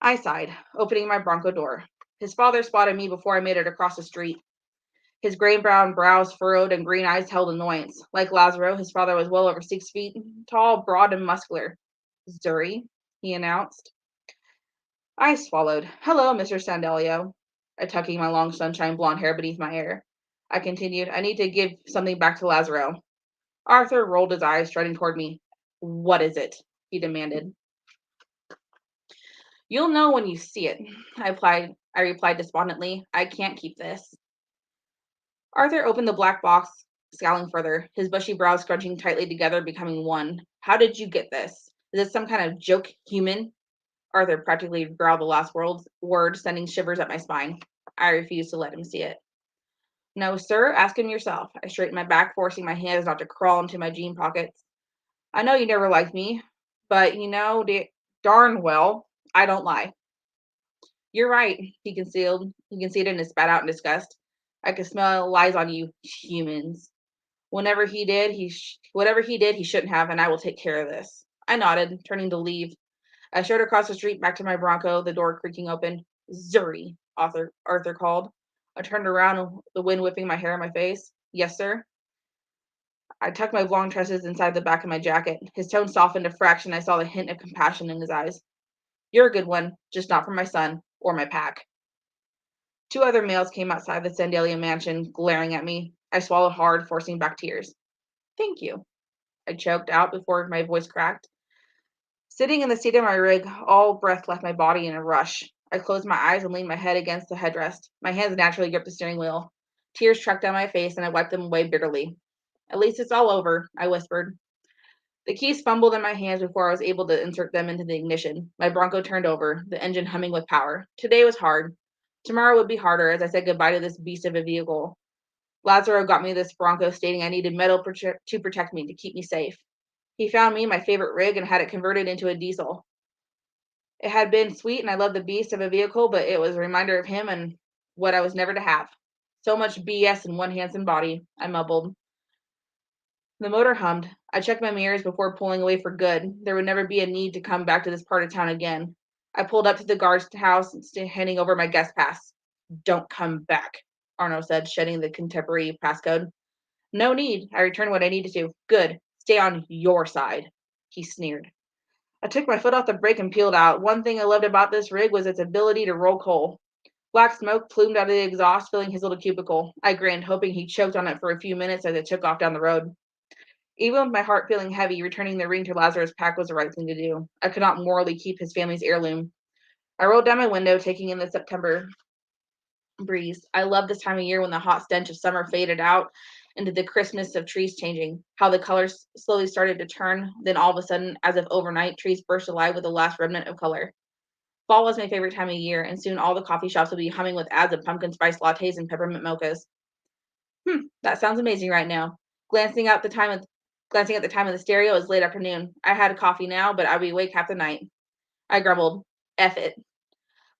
I sighed, opening my Bronco door. His father spotted me before I made it across the street. His gray-brown brows furrowed and green eyes held annoyance. Like Lazaro, his father was well over 6 feet tall, broad, and muscular. "Zuri," he announced. I swallowed. "Hello, Mr. Sandalio," tucking my long sunshine blonde hair beneath my hair. I continued, "I need to give something back to Lazaro." Arthur rolled his eyes, striding toward me. "What is it?" he demanded. "You'll know when you see it," I replied despondently. "I can't keep this." Arthur opened the black box, scowling further, his bushy brows scrunching tightly together, becoming one. "How did you get this? Is this some kind of joke, human?" Arthur practically growled the last word, sending shivers up my spine. I refused to let him see it. No, sir, ask him yourself. I straightened my back, forcing my hands not to crawl into my jean pockets. I know you never liked me, but you know darn well I don't lie. You're right, he conceded and spat out in disgust. I could smell lies on you, humans. Whatever he did, he shouldn't have, and I will take care of this. I nodded, turning to leave. I strode across the street back to my Bronco, the door creaking open. Zuri, Arthur called. I turned around, the wind whipping my hair in my face. Yes, sir. I tucked my long tresses inside the back of my jacket. His tone softened a fraction. I saw the hint of compassion in his eyes. You're a good one, just not for my son or my pack. 2 other males came outside the Sandalia mansion, glaring at me. I swallowed hard, forcing back tears. Thank you, I choked out before my voice cracked. Sitting in the seat of my rig, all breath left my body in a rush. I closed my eyes and leaned my head against the headrest. My hands naturally gripped the steering wheel. Tears tracked down my face, and I wiped them away bitterly. At least it's all over, I whispered. The keys fumbled in my hands before I was able to insert them into the ignition. My Bronco turned over, the engine humming with power. Today was hard. Tomorrow would be harder as I said goodbye to this beast of a vehicle. Lazaro got me this Bronco, stating I needed metal to protect me, to keep me safe. He found me my favorite rig and had it converted into a diesel. It had been sweet, and I loved the beast of a vehicle, but it was a reminder of him and what I was never to have. So much BS in one handsome body, I mumbled. The motor hummed. I checked my mirrors before pulling away for good. There would never be a need to come back to this part of town again. I pulled up to the guard's house, handing over my guest pass. Don't come back, Arno said, shedding the contemporary passcode. No need. I returned what I needed to. Good. Stay on your side, he sneered. I took my foot off the brake and peeled out. One thing I loved about this rig was its ability to roll coal. Black smoke plumed out of the exhaust, filling his little cubicle. I grinned, hoping he choked on it for a few minutes as it took off down the road. Even with my heart feeling heavy, returning the ring to Lazarus' pack was the right thing to do. I could not morally keep his family's heirloom. I rolled down my window, taking in the September breeze. I love this time of year when the hot stench of summer faded out into the crispness of trees changing, how the colors slowly started to turn, then all of a sudden, as if overnight, trees burst alive with the last remnant of color. Fall was my favorite time of year, and soon all the coffee shops will be humming with ads of pumpkin spice lattes and peppermint mochas. That sounds amazing right now. Glancing at the time of the stereo, it was late afternoon. I had a coffee now, but I'd be awake half the night. I grumbled, F it.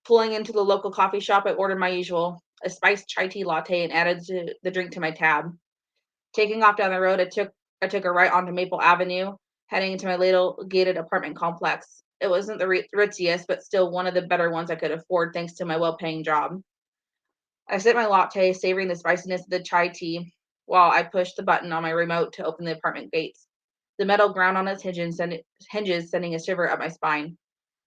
Pulling into the local coffee shop, I ordered my usual, a spiced chai tea latte, and added the drink to my tab. Taking off down the road, I took a right onto Maple Avenue, heading into my little gated apartment complex. It wasn't the ritziest, but still one of the better ones I could afford thanks to my well-paying job. I sipped my latte, savoring the spiciness of the chai tea, while I pushed the button on my remote to open the apartment gates. The metal ground on its hinges, sending a shiver up my spine.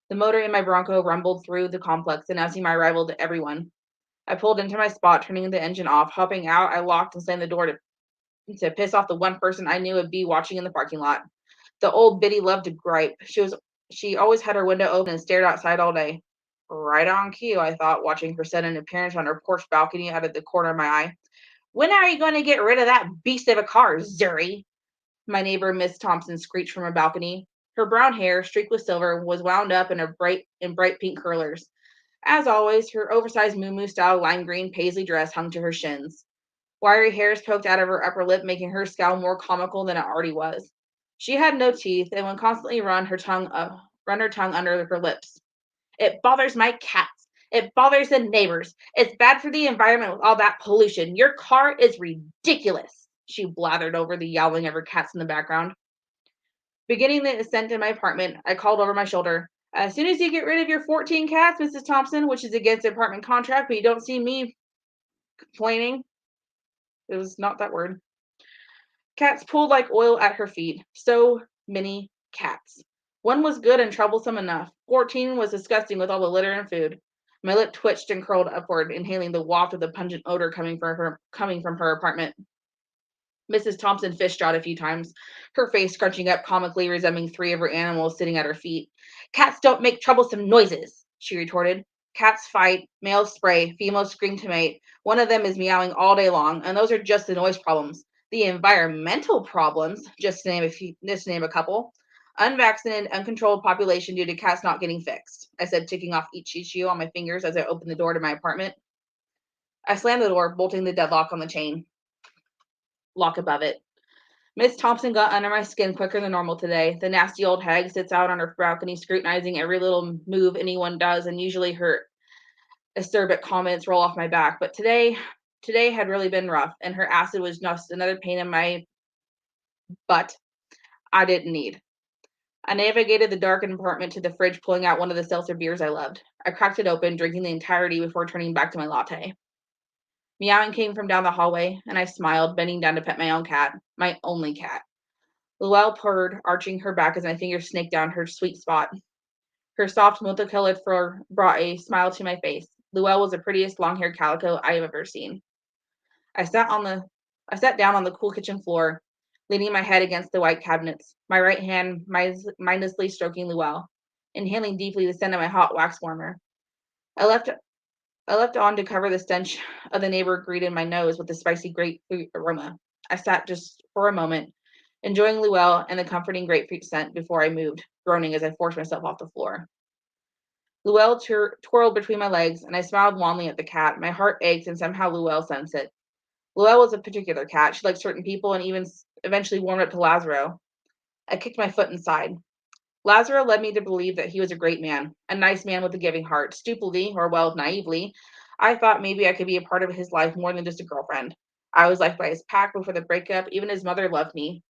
The motor in my Bronco rumbled through the complex, announcing my arrival to everyone. I pulled into my spot, turning the engine off. Hopping out, I locked and slammed the door to piss off the one person I knew would be watching in the parking lot. The old biddy loved to gripe. She always had her window open and stared outside all day. Right on cue, I thought, watching her sudden appearance on her porch balcony out of the corner of my eye. When are you going to get rid of that beast of a car, Zuri? My neighbor, Miss Thompson, screeched from her balcony. Her brown hair, streaked with silver, was wound up in bright pink curlers. As always, her oversized moo-moo-style lime green paisley dress hung to her shins. Wiry hairs poked out of her upper lip, making her scowl more comical than it already was. She had no teeth and would constantly run her tongue under her lips. It bothers my cats. It bothers the neighbors. It's bad for the environment with all that pollution. Your car is ridiculous, she blathered over the yowling of her cats in the background. Beginning the ascent to my apartment, I called over my shoulder. As soon as you get rid of your 14 cats, Mrs. Thompson, which is against the apartment contract, but you don't see me complaining. It was not that word. Cats pulled like oil at her feet. So many cats. One was good and troublesome enough. 14 was disgusting with all the litter and food. My lip twitched and curled upward, inhaling the waft of the pungent odor coming from her apartment. Mrs. Thompson fished out a few times, her face scrunching up comically, resembling 3 of her animals sitting at her feet. Cats don't make troublesome noises, she retorted. Cats fight, males spray, females scream to mate. One of them is meowing all day long, and those are just the noise problems. The environmental problems, just to name a couple, Unvaccinated, uncontrolled population due to cats not getting fixed, I said, ticking off each issue on my fingers as I opened the door to my apartment. I slammed the door, bolting the deadlock on the chain lock above it. Miss Thompson got under my skin quicker than normal today. The nasty old hag sits out on her balcony scrutinizing every little move anyone does, and usually her acerbic comments roll off my back. But today had really been rough, and her acid was just another pain in my butt I didn't need. I navigated the darkened apartment to the fridge, pulling out one of the seltzer beers I loved. I cracked it open, drinking the entirety before turning back to my latte. Meowing came from down the hallway, and I smiled, bending down to pet my own cat, my only cat. Luelle purred, arching her back as my fingers snaked down her sweet spot. Her soft, multicolored fur brought a smile to my face. Luelle was the prettiest long-haired calico I have ever seen. I sat down on the cool kitchen floor, leaning my head against the white cabinets, my right hand mindlessly stroking Luelle, inhaling deeply the scent of my hot wax warmer. I left on to cover the stench of the neighbor greeted my nose with the spicy grapefruit aroma. I sat just for a moment, enjoying Luelle and the comforting grapefruit scent before I moved, groaning as I forced myself off the floor. Luelle twirled between my legs, and I smiled wanly at the cat. My heart ached, and somehow Luelle sensed it. Luelle was a particular cat. She liked certain people and even eventually warmed up to Lazaro. I kicked my foot inside. Lazaro led me to believe that he was a great man, a nice man with a giving heart. Stupidly, or well, naively, I thought maybe I could be a part of his life more than just a girlfriend. I was liked by his pack before the breakup. Even his mother loved me.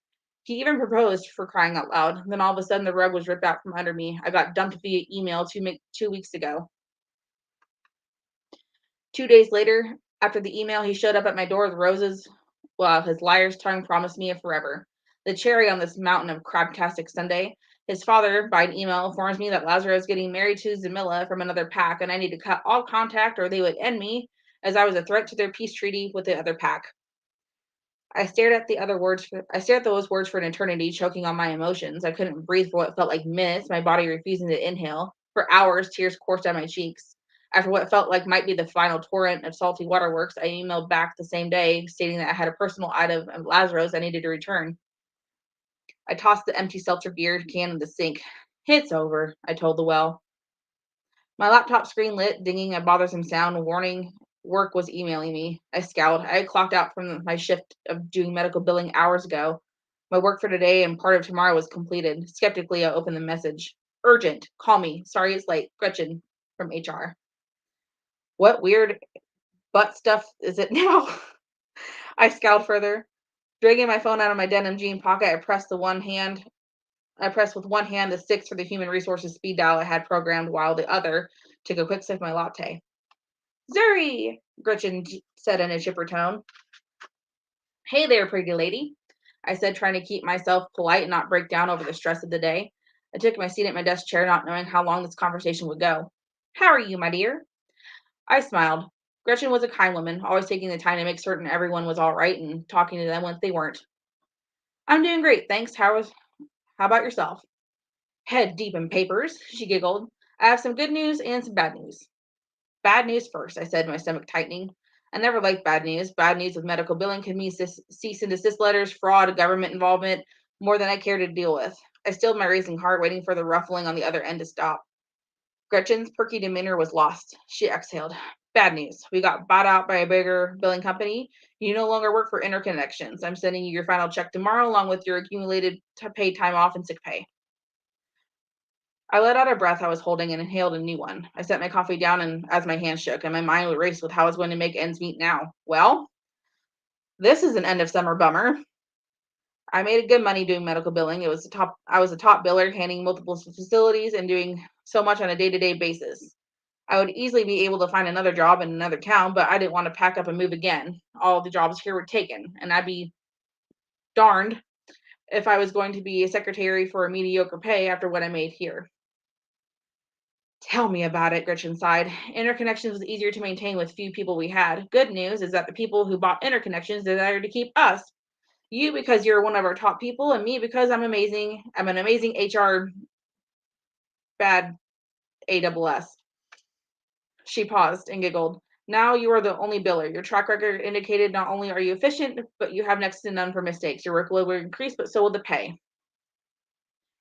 He even proposed, for crying out loud. Then all of a sudden the rug was ripped out from under me. I got dumped via email 2 weeks ago. 2 days later, after the email, he showed up at my door with roses. Well, his liar's tongue promised me a forever. The cherry on this mountain of crabtastic sundae. His father, by an email, informs me that Lazaro is getting married to Zamilla from another pack, and I need to cut all contact or they would end me, as I was a threat to their peace treaty with the other pack. I stared at those words for an eternity, choking on my emotions. I couldn't breathe for what felt like minutes, my body refusing to inhale. For hours, tears coursed down my cheeks. After what felt like might be the final torrent of salty waterworks, I emailed back the same day, stating that I had a personal item of Lazaro's I needed to return. I tossed the empty seltzer beer can in the sink. It's over, I told Luelle. My laptop screen lit, dinging a bothersome sound, warning work was emailing me. I scowled. I had clocked out from my shift of doing medical billing hours ago. My work for today and part of tomorrow was completed. Skeptically, I opened the message. Urgent. Call me. Sorry it's late. Gretchen from HR. What weird butt stuff is it now? I scowled further. Dragging my phone out of my denim jean pocket, I pressed with one hand the 6 for the human resources speed dial I had programmed, while the other took a quick sip of my latte. Zuri, Gretchen said in a chipper tone. Hey there, pretty lady, I said, trying to keep myself polite and not break down over the stress of the day. I took my seat at my desk chair, not knowing how long this conversation would go. How are you, my dear? I smiled. Gretchen was a kind woman, always taking the time to make certain everyone was all right and talking to them when they weren't. I'm doing great, thanks. How about yourself? Head deep in papers, she giggled. I have some good news and some bad news. Bad news first, I said, my stomach tightening. I never liked bad news. Bad news with medical billing could mean cease and desist letters, fraud, government involvement, more than I cared to deal with. I stilled my racing heart, waiting for the ruffling on the other end to stop. Gretchen's perky demeanor was lost. She exhaled. Bad news. We got bought out by a bigger billing company. You no longer work for Interconnections. I'm sending you your final check tomorrow, along with your accumulated paid time off and sick pay. I let out a breath I was holding and inhaled a new one. I set my coffee down and as my hand shook, and my mind raced with how I was going to make ends meet now. Well, this is an end of summer bummer. I made good money doing medical billing. I was a top biller, handling multiple facilities and doing so much on a day-to-day basis. I would easily be able to find another job in another town, but I didn't want to pack up and move again. All the jobs here were taken, and I'd be darned if I was going to be a secretary for a mediocre pay after what I made here. Tell me about it, Gretchen sighed. Interconnections was easier to maintain with few people we had. Good news is that the people who bought Interconnections desired to keep us. You because you're one of our top people, and me because I'm amazing. I'm an amazing HR bad AWS. She paused and giggled. Now you are the only biller. Your track record indicated not only are you efficient, but you have next to none for mistakes. Your workload will increase, but so will the pay.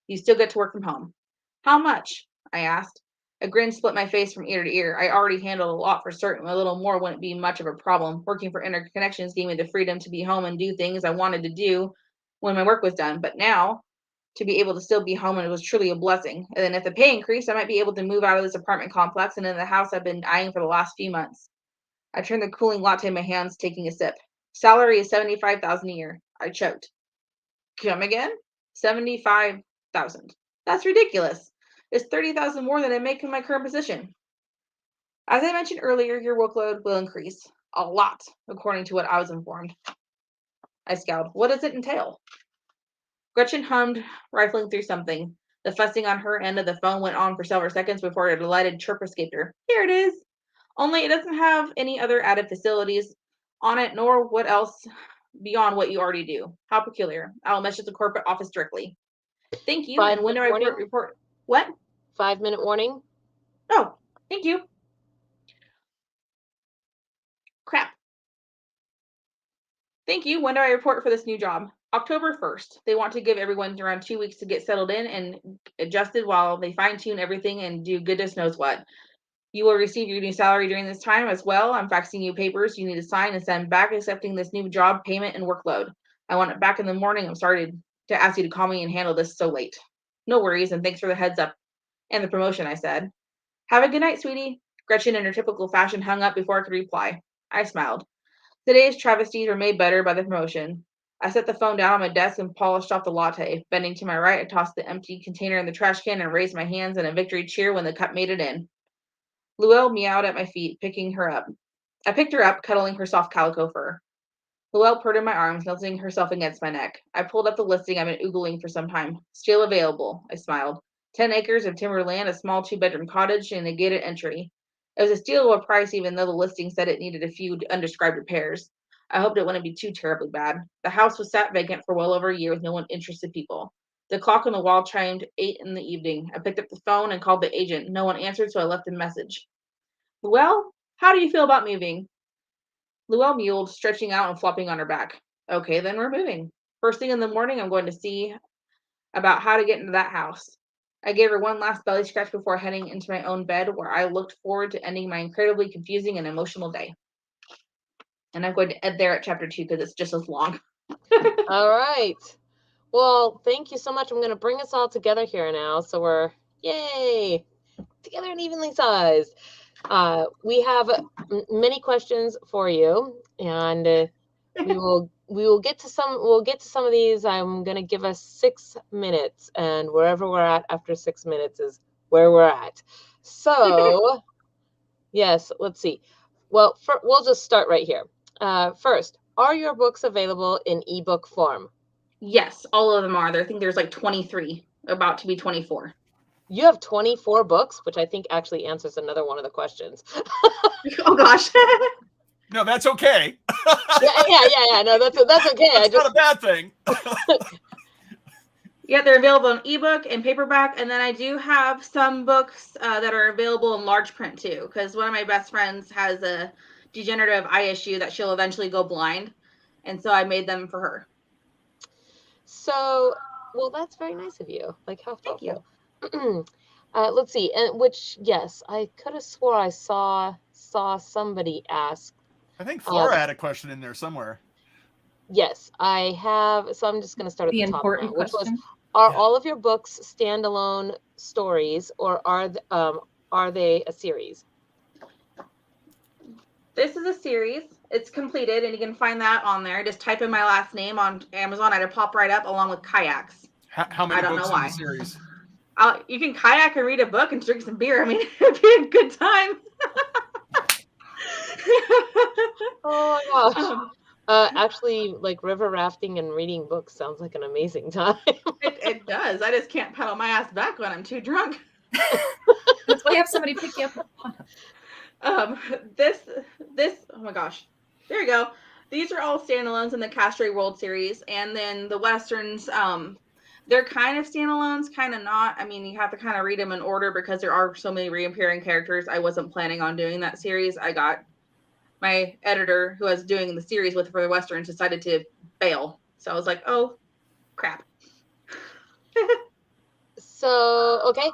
You still get to work from home. How much? I asked. A grin split my face from ear to ear. I already handled a lot for certain. A little more wouldn't be much of a problem. Working for Interconnections gave me the freedom to be home and do things I wanted to do when my work was done. But now, to be able to still be home, and it was truly a blessing. And then if the pay increased, I might be able to move out of this apartment complex and in the house I've been eyeing for the last few months. I turned the cooling latte in my hands, taking a sip. Salary is $75,000 a year. I choked. Come again? 75,000. That's ridiculous. It's 30,000 more than I make in my current position. As I mentioned earlier, your workload will increase a lot, according to what I was informed. I scowled. What does it entail? Gretchen hummed, rifling through something. The fussing on her end of the phone went on for several seconds before a delighted chirp escaped her. Here it is. Only it doesn't have any other added facilities on it, nor what else beyond what you already do. How peculiar. I'll message the corporate office directly. Thank you. And when do I report? What? 5-minute warning. Oh, thank you. Crap. Thank you. When do I report for this new job? October 1st. They want to give everyone around 2 weeks to get settled in and adjusted while they fine-tune everything and do goodness knows what. You will receive your new salary during this time as well. I'm faxing you papers you need to sign and send back accepting this new job, payment, and workload. I want it back in the morning. I'm sorry to ask you to call me and handle this so late. No worries, and thanks for the heads up and the promotion, I said. Have a good night, sweetie. Gretchen, in her typical fashion, hung up before I could reply. I smiled. Today's travesties were made better by the promotion. I set the phone down on my desk and polished off the latte. Bending to my right, I tossed the empty container in the trash can and raised my hands in a victory cheer when the cup made it in. Luelle meowed at my feet, picking her up. I picked her up, cuddling her soft calico fur. Luelle purred in my arms, nestling herself against my neck. I pulled up the listing I've been oogling for some time. Still available, I smiled. 10 acres of timberland, a small 2-bedroom cottage, and a gated entry. It was a steal of a price, even though the listing said it needed a few undescribed repairs. I hoped it wouldn't be too terribly bad. The house was sat vacant for well over a year with no one interested people. The clock on the wall chimed 8 in the evening. I picked up the phone and called the agent. No one answered, so I left a message. Luelle, how do you feel about moving? Luelle mewed, stretching out and flopping on her back. Okay, then we're moving. First thing in the morning, I'm going to see about how to get into that house. I gave her one last belly scratch before heading into my own bed, where I looked forward to ending my incredibly confusing and emotional day. And I'm going to end there at chapter 2 because it's just as long. All right. Well, thank you so much. I'm going to bring us all together here now. So we're, yay, together and evenly sized. We have many questions for you, and we will get to some. We'll get to some of these. I'm going to give us 6 minutes, and wherever we're at after 6 minutes is where we're at. So, yes, let's see. Well, we'll just start right here. First, are your books available in ebook form? Yes, all of them are. I think there's like 23, about to be 24. You have 24 books, which I think actually answers another one of the questions. Oh gosh. No, that's okay. Yeah. No, that's okay. That's not a bad thing. Yeah, they're available in ebook and paperback, and then I do have some books that are available in large print too, because one of my best friends has a degenerative eye issue that she'll eventually go blind, and so I made them for her. So, well, that's very nice of you. Like, how thoughtful. Thank you. Let's see, and which, yes, I could have swore I saw somebody ask. I think Flora had a question in there somewhere. Yes, I have. So I'm just going to start at the top important now, which was, question. are all of your books standalone stories, or are they a series? This is a series. It's completed, and you can find that on there. Just type in my last name on Amazon. It'll pop right up along with kayaks. How many books in the series? You can kayak and read a book and drink some beer. I mean, it'd be a good time. Oh my gosh. Actually, like river rafting and reading books sounds like an amazing time. It does. I just can't pedal my ass back when I'm too drunk. That's why you have somebody pick you up. This, oh my gosh. There you go. These are all standalones in the Castray World series. And then the Westerns, they're kind of standalones, kind of not. I mean, you have to kind of read them in order because there are so many reappearing characters. I wasn't planning on doing that series. I got my editor, who I was doing the series with for the Westerns, decided to bail. So I was like, oh, crap. So, okay.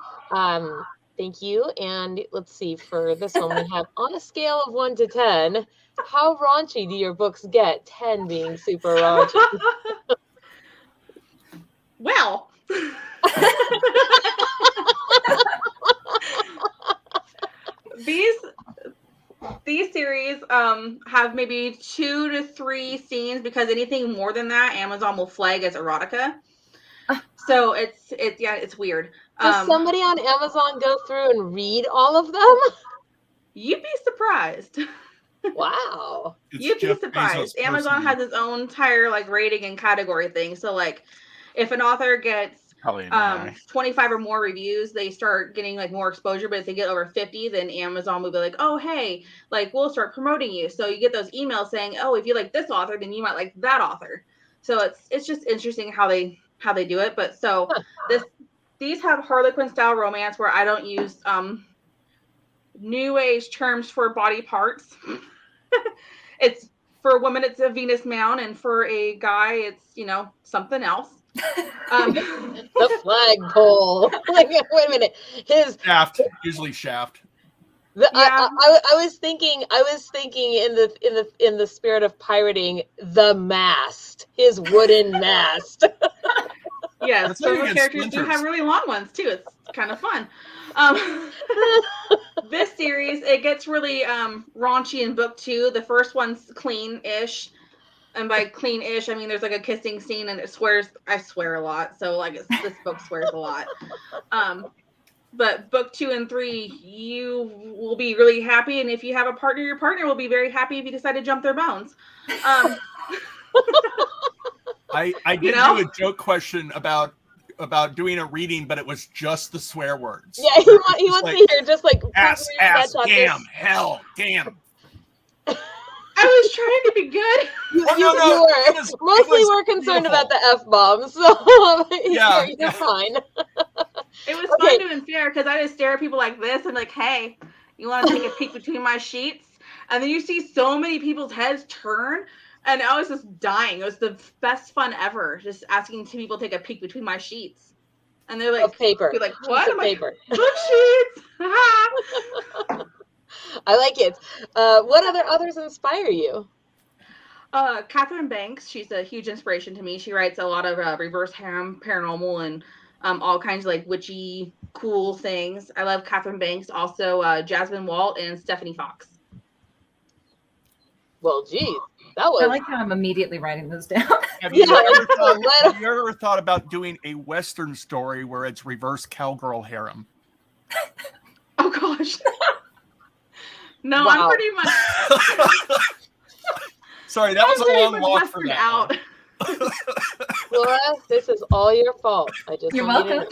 Thank you. And let's see, for this one, we have on a scale of 1 to 10, how raunchy do your books get? 10 being super raunchy. Well, these series have maybe 2 to 3 scenes, because anything more than that, Amazon will flag as erotica. So it's weird. Does somebody on Amazon go through and read all of them? You'd be surprised. Wow. You'd be surprised. Amazon has its own entire like rating and category thing. So like if an author gets 25 or more reviews, they start getting like more exposure. But if they get over 50, then Amazon will be like, oh, hey, like we'll start promoting you. So you get those emails saying, oh, if you like this author, then you might like that author. So it's just interesting how they do it. But so these have Harlequin style romance where I don't use new age terms for body parts. It's for a woman, it's a Venus mound, and for a guy, it's something else. The flagpole. Like, wait a minute. His shaft, usually shaft. I was thinking in the spirit of pirating, the mast, his wooden mast. Yeah, some of the characters do have really long ones too. It's kind of fun. This series, it gets really raunchy in book 2. The first one's clean-ish. And by clean-ish, I mean there's like a kissing scene and it swears. I swear a lot, so like this book swears a lot. But book 2 and 3, you will be really happy, and if you have a partner, your partner will be very happy if you decide to jump their bones. I did do a joke question about doing a reading, but it was just the swear words. Yeah, he wants to hear just like ass, damn, hell, damn. I was trying to be good. We're concerned about the F-bombs, so you're fine. It was fun doing fair because I just stare at people like this and like, hey, you want to take a peek between my sheets? And then you see so many people's heads turn, and I was just dying. It was the best fun ever, just asking 2 people to take a peek between my sheets. And they're like, paper. You're like, what? I'm paper. Like, book sheets. I like it. What others inspire you? Catherine Banks. She's a huge inspiration to me. She writes a lot of reverse harem, paranormal, and all kinds of like witchy, cool things. I love Catherine Banks. Also, Jasmine Walt and Stephanie Fox. Well, geez, that was. I like how I'm immediately writing those down. Have you ever thought about doing a Western story where it's reverse cowgirl harem? Oh gosh. No, wow. I'm pretty much. Sorry, that was a long walk for that. Out. Laura, this is all your fault. You're welcome.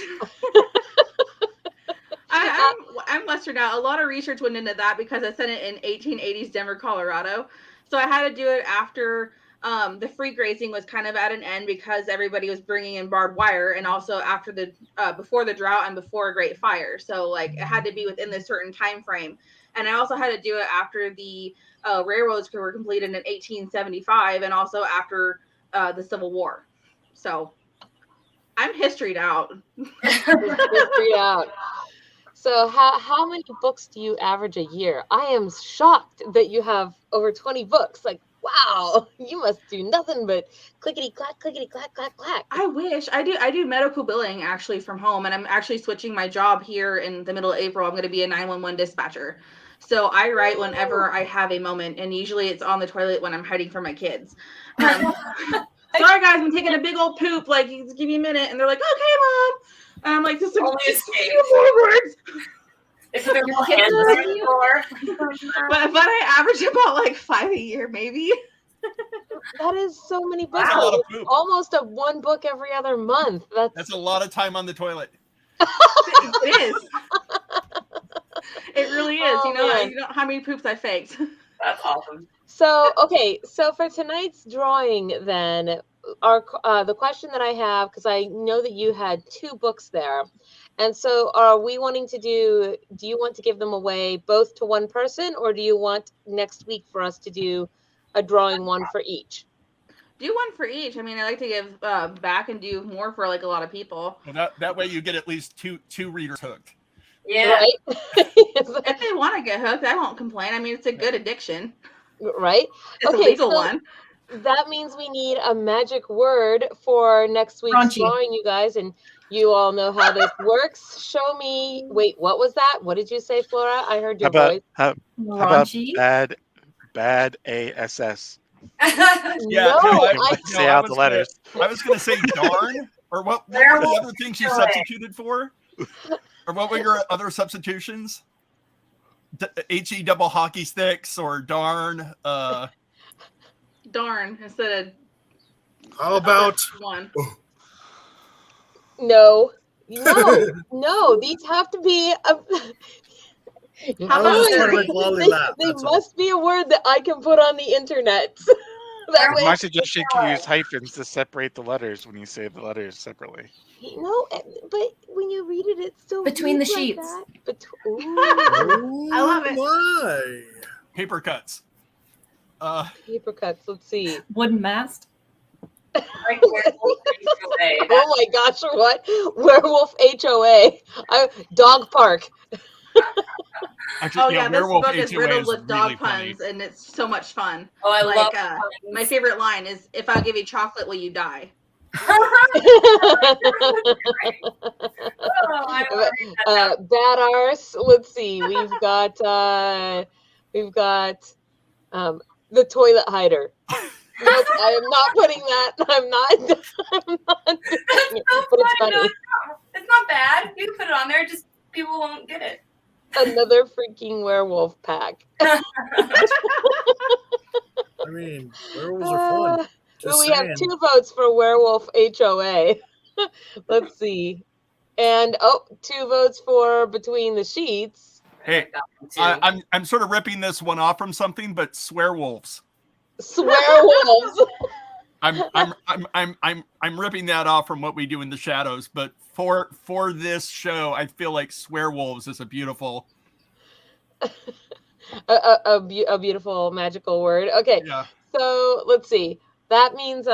I'm Western out. A lot of research went into that because I sent it in 1880s Denver, Colorado. So I had to do it after the free grazing was kind of at an end because everybody was bringing in barbed wire, and also after the before the drought and before a great fire. So like it had to be within this certain time frame. And I also had to do it after the railroads were completed in 1875, and also after the Civil War. So I'm historied out. Historied out. So how many books do you average a year? I am shocked that you have over 20 books. Like, wow, you must do nothing but clickety clack, clack, clack. I wish. I do medical billing actually from home, and I'm actually switching my job here in the middle of April. I'm going to be a 911 dispatcher. So I write whenever I have a moment, and usually it's on the toilet when I'm hiding from my kids. Sorry guys, I'm taking a big old poop. Like, give me a minute, and they're like, "Okay, Mom." And I'm like, "Just only a few words." If they're more, but I average about like 5 a year, maybe. That is so many books. Wow. Almost one book every other month. That's a lot of time on the toilet. It is. It really is. Oh, you know man. how many poops I faked. That's awesome. So for tonight's drawing, then the question that I have, because I know that you had 2 books there, and so are we wanting to do you want to give them away both to one person, or do you want next week for us to do a drawing one for each? do one for each. I mean, I like to give back and do more for like a lot of people. Well, that way you get at least two readers hooked. Yeah. Right? If they want to get hooked, I won't complain. I mean, it's a good addiction. Right? It's Okay, a legal so one. that means we need a magic word for next week's Raunchy. drawing, you guys, and you all know how this works. Show me. Wait, what was that? What did you say, Flora? I heard How your about voice. how about Raunchy. bad ASS? Yeah, No, I- I, Say out the letters. I was going to say darn, or what were the other things you substituted for? Or what were your other substitutions? HE double hockey sticks or darn? Darn, instead of How about one. no. These have to be. How I was about just trying to Larry? make Lolly laugh. They That's all. must be a word that I can put on the internet. That way, My suggestion to use hyphens to separate the letters when you say the letters separately. no, but when you read it, it's still Between the reads like sheets. that. Ooh, I love it. My. Paper cuts. Paper cuts. Let's see. Wooden mast. Like werewolf HOA. Oh my gosh, what? Werewolf HOA. Dog park. Actually, Oh yeah, this werewolf book is HOA riddled is with dog really funny. puns, and it's so much fun. Oh, I Like, love my favorite line is, "If I give you chocolate, will you die?" Bad arse. Let's see. We've got the toilet hider. Nope, I am not putting that. I'm not doing it, but it's funny. It's not bad. You can put it on there. Just people won't get it. Another freaking werewolf pack. I mean, werewolves are fun. Well, Just we saying. have 2 votes for werewolf HOA. Let's see. And 2 votes for between the sheets. Hey, I'm sort of ripping this one off from something, but swearwolves. Swearwolves. I'm ripping that off from what we do in the shadows, but for this show, I feel like swearwolves is a beautiful, a beautiful magical word. Okay, yeah. so let's see. That means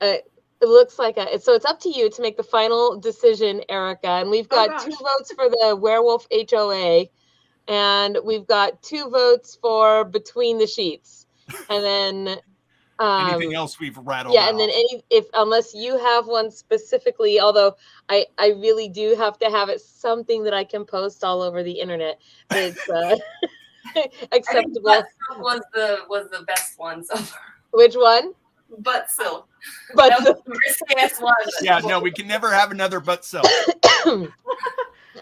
it looks like so it's up to you to make the final decision, Ericka. And we've got 2 votes for the werewolf HOA, and we've got 2 votes for between the sheets, and then. Anything else we've rattled Yeah, out. and then unless you have one specifically, although I really do have to have it something that I can post all over the internet. It's acceptable. I think butt silk was the best one so far. Which one? Butt silk. But That was the riskiest one. Yeah, no, we can never have another butt silk. We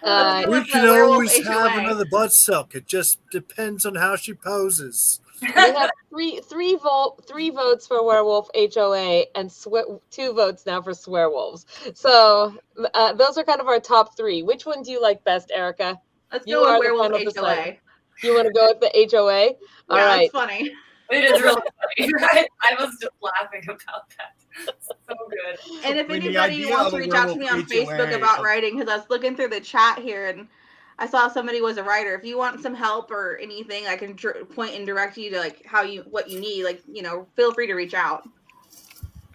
can always have another butt silk. It just depends on how she poses. we have three votes for werewolf HOA and 2 votes now for swearwolves. So those are kind of our top 3. Which one do you like best, Ericka? Let's You go are with the werewolf final HOA. decider. You want to go with the HOA? All Yeah, right. it's funny. It is really funny, right? I was just laughing about that. It's so good. And if I mean, the anybody idea wants of to a reach out to me on werewolf Facebook HOA about writing, because I was looking through the chat here and I saw somebody was a writer. If you want some help or anything, I can point and direct you to like what you need. Like, feel free to reach out.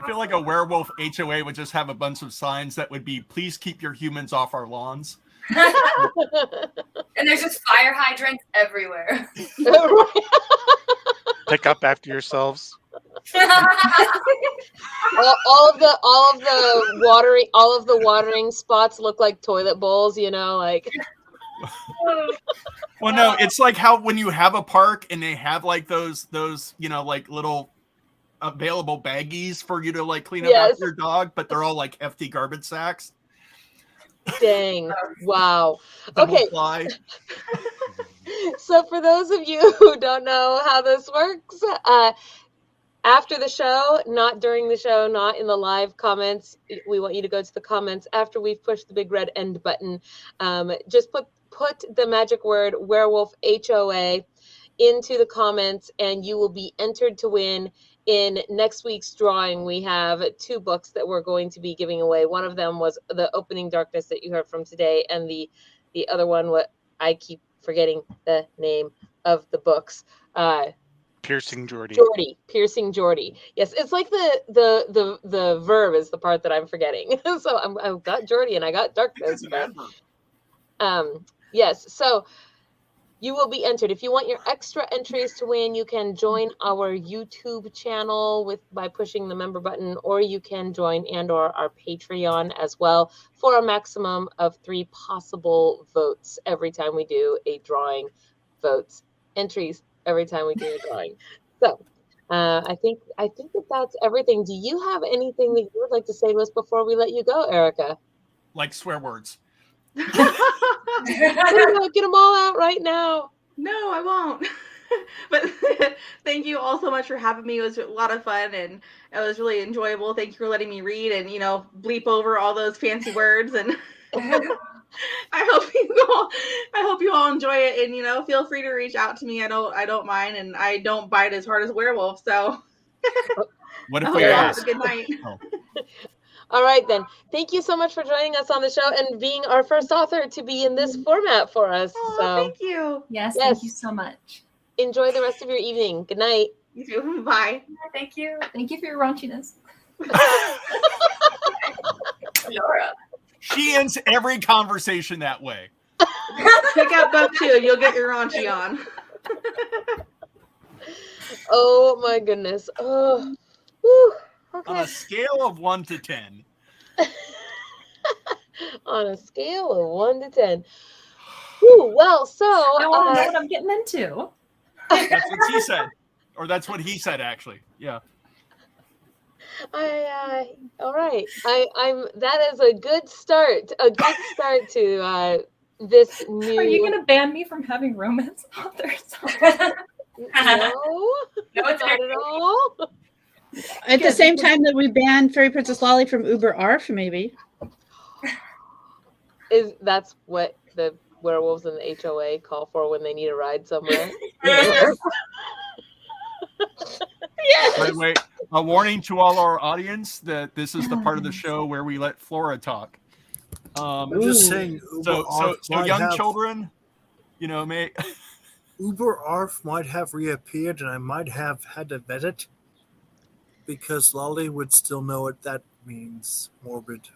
I feel like a werewolf HOA would just have a bunch of signs that would be, please keep your humans off our lawns. And there's just fire hydrants everywhere. Pick up after yourselves. all of the watering spots look like toilet bowls, like. Well, no, it's like how when you have a park and they have like those like little available baggies for you to like clean up after your dog, but they're all like hefty garbage sacks. Dang! Wow. Double Okay. ply. So for those of you who don't know how this works, after the show, not during the show, not in the live comments, we want you to go to the comments after we've pushed the big red end button. Just put the magic word werewolf HOA into the comments and you will be entered to win. In next week's drawing, we have 2 books that we're going to be giving away. One of them was The Opening Darkness that you heard from today, and the other one, what I keep forgetting the name of the books. Piercing Jordy. Piercing Jordy. Yes, it's like the verb is the part that I'm forgetting. So I've got Jordy and I got darkness. Yes, so you will be entered. If you want your extra entries to win, you can join our YouTube channel by pushing the member button, or you can join or our Patreon as well for a maximum of 3 possible votes every time we do a drawing. Votes, entries every time we do a drawing. So I think that's everything. Do you have anything that you would like to say to us before we let you go, Ericka? Like swear words. Get them all out right now. No, I won't. But thank you all so much for having me. It was a lot of fun and it was really enjoyable. Thank you for letting me read and, bleep over all those fancy words. And I hope you all enjoy it. And, feel free to reach out to me. I don't mind. And I don't bite as hard as werewolf. So what if we ask? Have a good night. Oh. All right, then. Thank you so much for joining us on the show and being our first author to be in this format for us. Oh, so thank you. Yes, thank you so much. Enjoy the rest of your evening. Good night. You too. Bye. Thank you. Thank you for your raunchiness. Laura. She ends every conversation that way. Pick up book 2. You'll get your raunchy on. Oh, my goodness. Oh, whew. Okay. On a scale of 1 to 10. On a scale of 1 to 10. Whew, well, so I want to know what I'm getting into. That's what she said. Or that's what he said, actually. Yeah. All right. That is a good start. A good start to this new. Are you going to ban me from having romance authors? No, not at all. At the same time that we banned Fairy Princess Lolly from Uber Arf, maybe. That's what the werewolves in the HOA call for when they need a ride somewhere? Yes. By the way, a warning to all our audience that this is the part of the show where we let Flora talk. I'm just saying. So young children, may Uber Arf might have reappeared, and I might have had to vet it because Lolly would still know what that means. Morbid.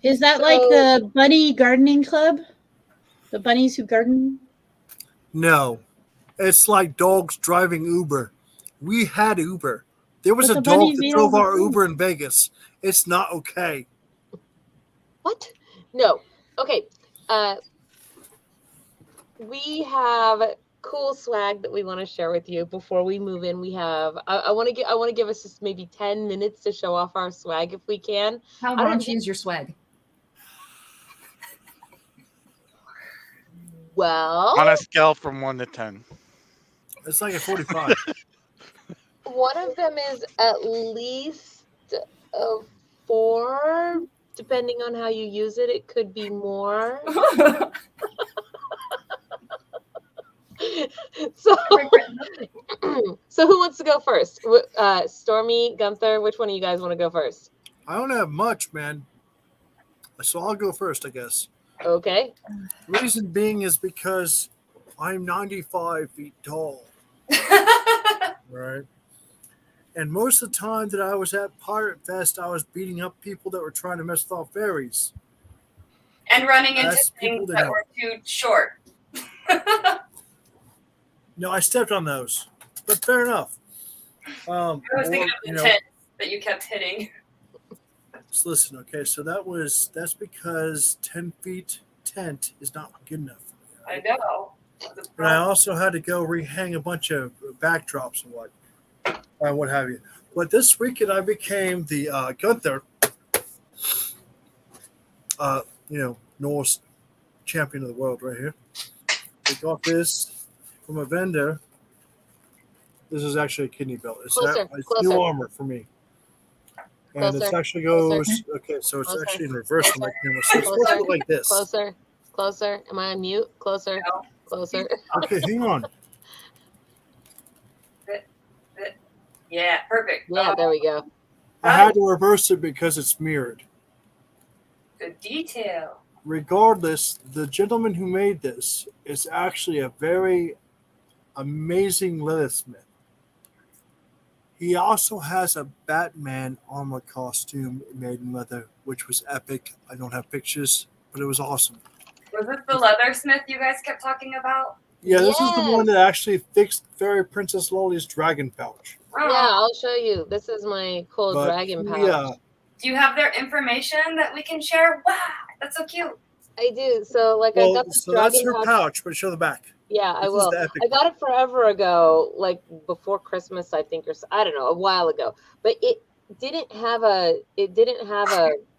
Is that like the bunny gardening club? The bunnies who garden? No, it's like dogs driving Uber. We had Uber. There was But a the dog bunnies that eat drove all the our food. Uber in Vegas. It's not okay. What? No. Okay. We have cool swag that we want to share with you before we move in. We have. I want to give us just maybe 10 minutes to show off our swag if we can. How raunchy is your swag? Well, On a scale from 1 to 10. It's like a 45. one of them is at least a 4, depending on how you use it. It could be more. So who wants to go first? Stormy, Gunther, which one of you guys want to go first? I don't have much, man. So I'll go first, I guess. Okay. Reason being is because I'm 95 feet tall. Right? And most of the time that I was at Pirate Fest, I was beating up people that were trying to mess with all fairies. And running into That's people things that that were too short. No, I stepped on those. But fair enough. I was thinking of the tent that you kept hitting. Just listen, okay? So that's because 10 feet tent is not good enough for me. I know. And I also had to go rehang a bunch of backdrops and what have you. But this weekend I became the Gunther, Norse champion of the world right here. We got this from a vendor. This is actually a kidney belt. It's new armor for me. And it actually goes, okay, so it's actually in reverse. So it's supposed to look like this. Closer. Am I on mute? Closer. Okay, hang on. Yeah, perfect. Yeah, there we go. I had to reverse it because it's mirrored. Good detail. Regardless, the gentleman who made this is actually a very amazing leathersmith. He also has a Batman armor costume made in leather, which was epic. I don't have pictures, but it was awesome. Was this the leathersmith you guys kept talking about? Yeah, this is the one that actually fixed Fairy Princess Loli's dragon pouch. Oh. Yeah, I'll show you. This is my cool dragon pouch. Yeah. Do you have their information that we can share? Wow, that's so cute. I do. So, like, I got this dragon that's her pouch, but show the back. Yeah, I This is will. the epic I got it forever ago, like before Christmas, I think, or I don't know, a while ago. But it didn't have a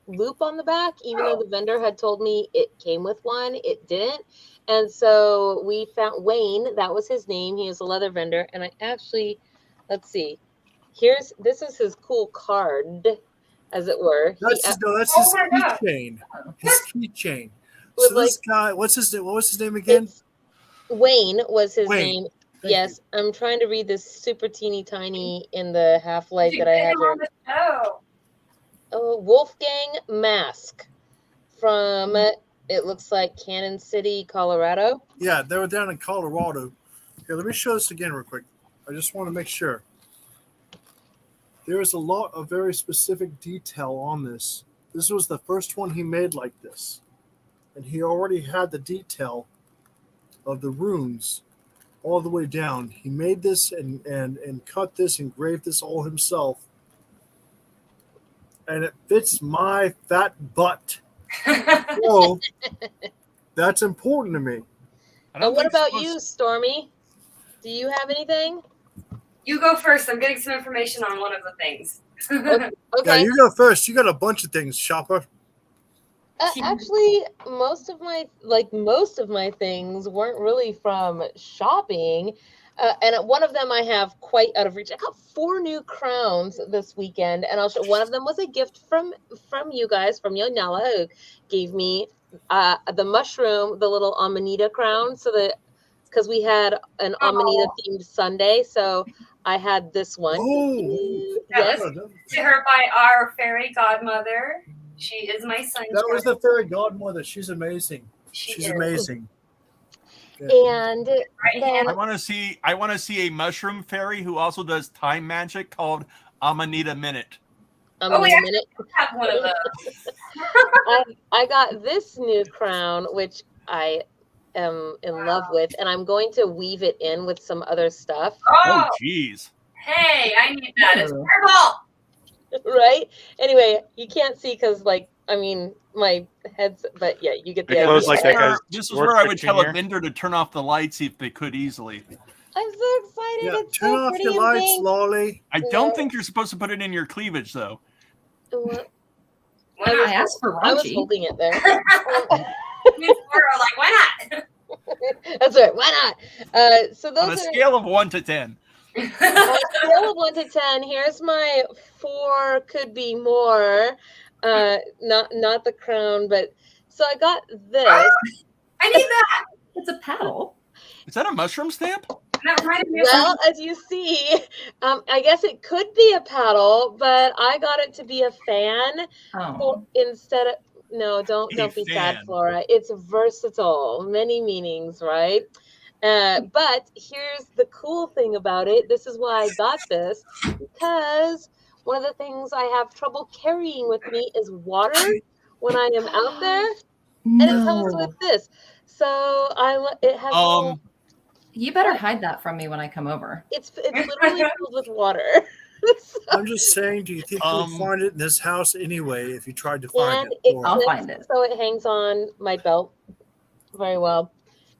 loop on the back, even though the vendor had told me it came with one. It didn't, and so we found Wayne. That was his name. He was a leather vendor, and I actually, let's see, this is his cool card, as it were. That's his keychain. His keychain. So this guy, what was his name again? Wayne was his Wayne. name. Yes, I'm trying to read this super teeny tiny in the half-light that I have here. Oh, Wolfgang Mask from, it looks like Cannon City, Colorado. Yeah, they were down in Colorado. Here, let me show this again real quick. I just want to make sure. There is a lot of very specific detail on this. This was the first one he made like this. And he already had the detail of the runes all the way down. He made this and cut this, engraved this all himself. And it fits my fat butt. So that's important to me. And what about you, Stormy? Do you have anything? You go first. I'm getting some information on one of the things. Okay. Yeah, you go first. You got a bunch of things, shopper. Actually, most of my things weren't really from shopping, and one of them I have quite out of reach. I got 4 new crowns this weekend, and I'll show. One of them was a gift from you guys, from Yonella, who gave me the mushroom, the little Amanita crown, so that because we had an Amanita themed Sunday, so I had this one. Oh, yes, to her by our fairy godmother. She is my son. That was the fairy godmother. She's amazing. She's amazing. Yeah. And I want to see a mushroom fairy who also does time magic called Amanita Minute. Amanita Minute. I have one of those. I got this new crown, which I am in love with, and I'm going to weave it in with some other stuff. Oh, jeez. Hey, I need that. It's purple. Right? Anyway, you can't see because, my head's, but yeah, you get the idea. This is where I would tell a vendor to turn off the lights if they could easily. I'm so excited. Yeah, it's turn so off pretty your and lights, pink. Lolly. I don't think you're supposed to put it in your cleavage, though. I asked for I was raunchy. holding it there. Like, why not? That's right. Why not? So those on a scale of 1 to 10. On a scale of 1 to 10, here's my 4, could be more. Not the crown, but so I got this. I need that. It's a paddle. Is that a mushroom stamp? Well, as you see, I guess it could be a paddle, but I got it to be a fan. Oh. Instead of don't be sad, Flora. It's versatile, many meanings, right? But here's the cool thing about it. This is why I got this, because one of the things I have trouble carrying with me is water when I am out there, and it comes with this. So it has. You better hide that from me when I come over. It's literally filled with water. I'm just saying, do you think you'll find it in this house anyway if you tried to find it? I'll find it. So it hangs on my belt very well.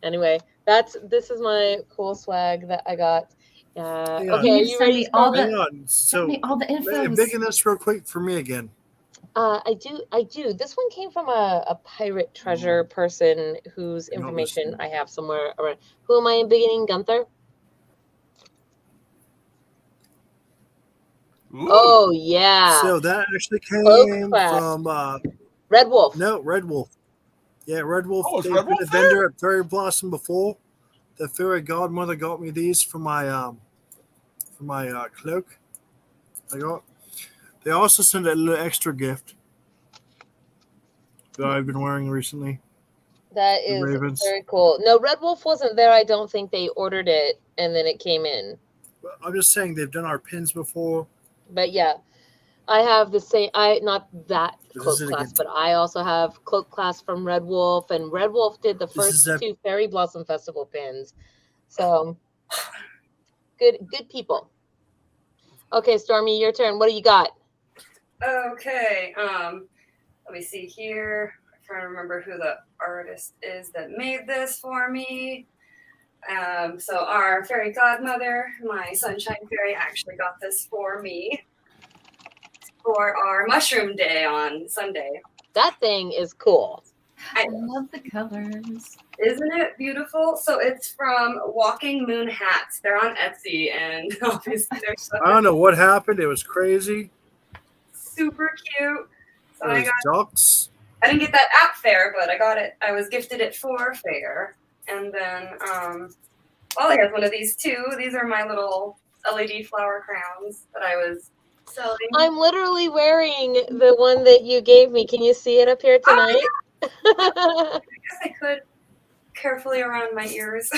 Anyway, this is my cool swag that I got. Okay, are you ready? Send me all the info. Big in this real quick for me again. I do. This one came from a pirate treasure person whose information I have somewhere around. Who am I beginning, Gunther? Ooh. Oh yeah. So that actually came from Red Wolf. No, Red Wolf. Yeah, Red Wolf. Oh, They've Red been Wolf a vendor at Fairy Blossom before. The fairy godmother got me these for my cloak. They also sent a little extra gift that I've been wearing recently. That The is Ravens. very cool. No, Red Wolf wasn't there. I don't think they ordered it and then it came in. I'm just saying they've done our pins before. But yeah, I have the same. Not that This cloak is it class, again. but I also have cloak class from Red Wolf, and Red Wolf did the This first is that- 2 Fairy Blossom Festival pins. So good people. Okay, Stormy, your turn. What do you got? Okay. Let me see here. I'm trying to remember who the artist is that made this for me. So our fairy godmother, my sunshine fairy, actually got this for me for our mushroom day on Sunday. That thing is cool. I love the colors. Isn't it beautiful? So it's from Walking Moon Hats. They're on Etsy, and obviously they're so I don't know what happened. It was crazy. super cute. So There's ducks. I didn't get that at fair, but I got it. I was gifted it for fair. And then Ollie has one of these too. These are my little LED flower crowns that I was selling. I'm literally wearing the one that you gave me. Can you see it up here tonight? I guess I could carefully around my ears.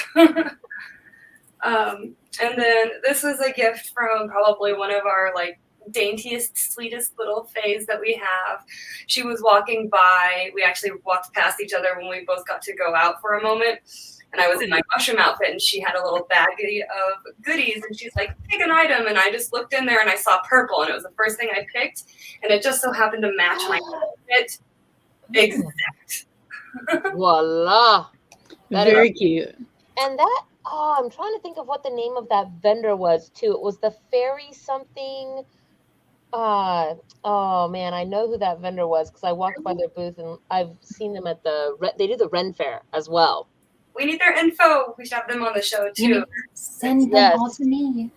And then this was a gift from probably one of our like daintiest, sweetest little fays that we have. She was walking by. We actually walked past each other when we both got to go out for a moment. And I was in my mushroom outfit, and she had a little baggie of goodies, and she's like, pick an item. And I just looked in there, and I saw purple, and it was the first thing I picked. And it just so happened to match my outfit. Exact. Voila. That Very is, cute. and that, I'm trying to think of what the name of that vendor was, too. It was the Fairy something. Oh, man, I know who that vendor was because I walked by their booth, and I've seen them at they do the Ren Fair as well. We need their info. We should have them on the show, too. Send them all to me.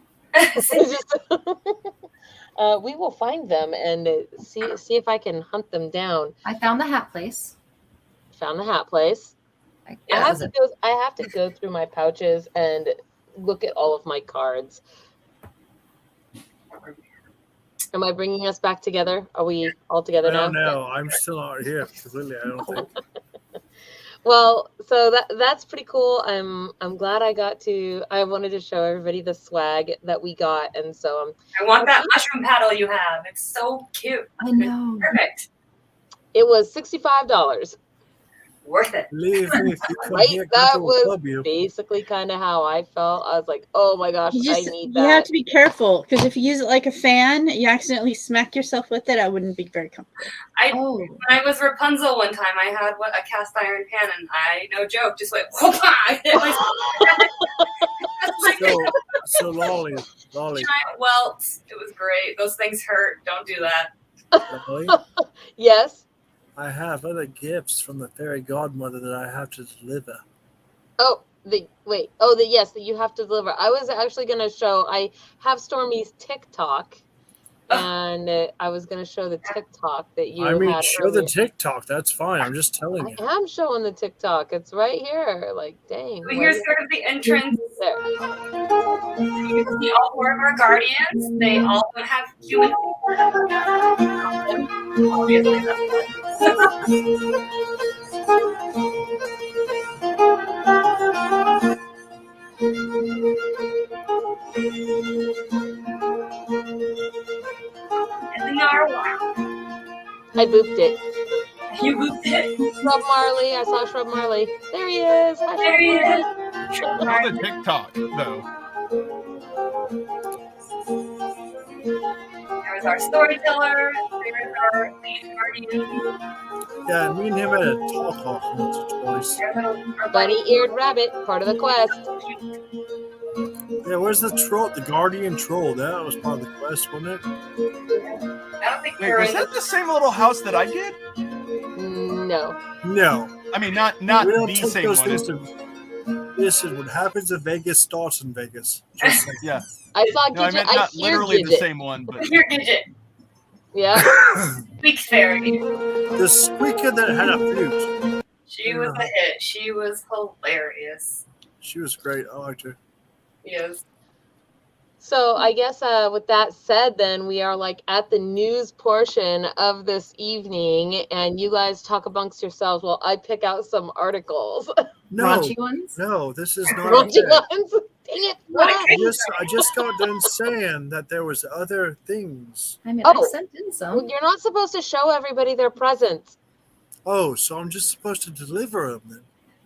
We will find them and see if I can hunt them down. I found the hat place. Found the hat place. I have to go through my pouches and look at all of my cards. Am I bringing us back together? Are we all together now? I don't know. I'm still not here completely. I don't think. Well, so that's pretty cool. I'm glad I wanted to show everybody the swag that we got, and so I want that mushroom paddle you have. It's so cute. I know. Perfect. It was $65. Worth it. Believe me, if you come Right? here, That Crypto will was club you. basically kind of how I felt. I was like, oh my gosh, I need that. You have to be careful because if you use it like a fan, you accidentally smack yourself with it. I wouldn't be very comfortable. When I was Rapunzel one time, I had a cast iron pan, and I, no joke, just went, whoop, I hit myself. So Lolly. Giant welts. It was great. Those things hurt. Don't do that. Lolly, Yes. I have other gifts from the fairy godmother that I have to deliver. Oh, yes, that you have to deliver. I was actually going to show, I have Stormy's TikTok, and I was going to show the TikTok that you had show earlier. the TikTok. That's fine. I'm just telling you. I am showing the TikTok. It's right here. Like, dang. Here's sort of the entrance. There. You can see all 4 of our guardians. They all have human obviously, I booped it. You booped it. Shrub Marley. I saw Shrub Marley. There he is. Hi, There he is. Not the TikTok though. There's our storyteller. There's our lead guardian. Yeah, me and him had a talk once or twice. Bunny-eared rabbit, part of the quest. Yeah, where's the troll? The guardian troll. That was part of the quest, wasn't it? I don't think Wait, was that the same little house that I did? No. No. I mean, not We don't the take same those one. things to- Listen, what happens in Vegas starts in Vegas. Just like Yeah. I saw No, I Gidget. meant I not hear literally the Gidget. same one, but Here, Gidget. Yeah. Squeak fairy. the squeaker that had a flute. She was a hit. She was hilarious. She was great. I liked her. Yes. So I guess with that said, then we are like at the news portion of this evening, and you guys talk amongst yourselves while I pick out some articles. No, Raunchy ones? no, this is not Raunchy okay. ones. Dang it! I just got done saying that there was other things. I mean, Oh. I sent in some. Well, you're not supposed to show everybody their presents. Oh, so I'm just supposed to deliver them then?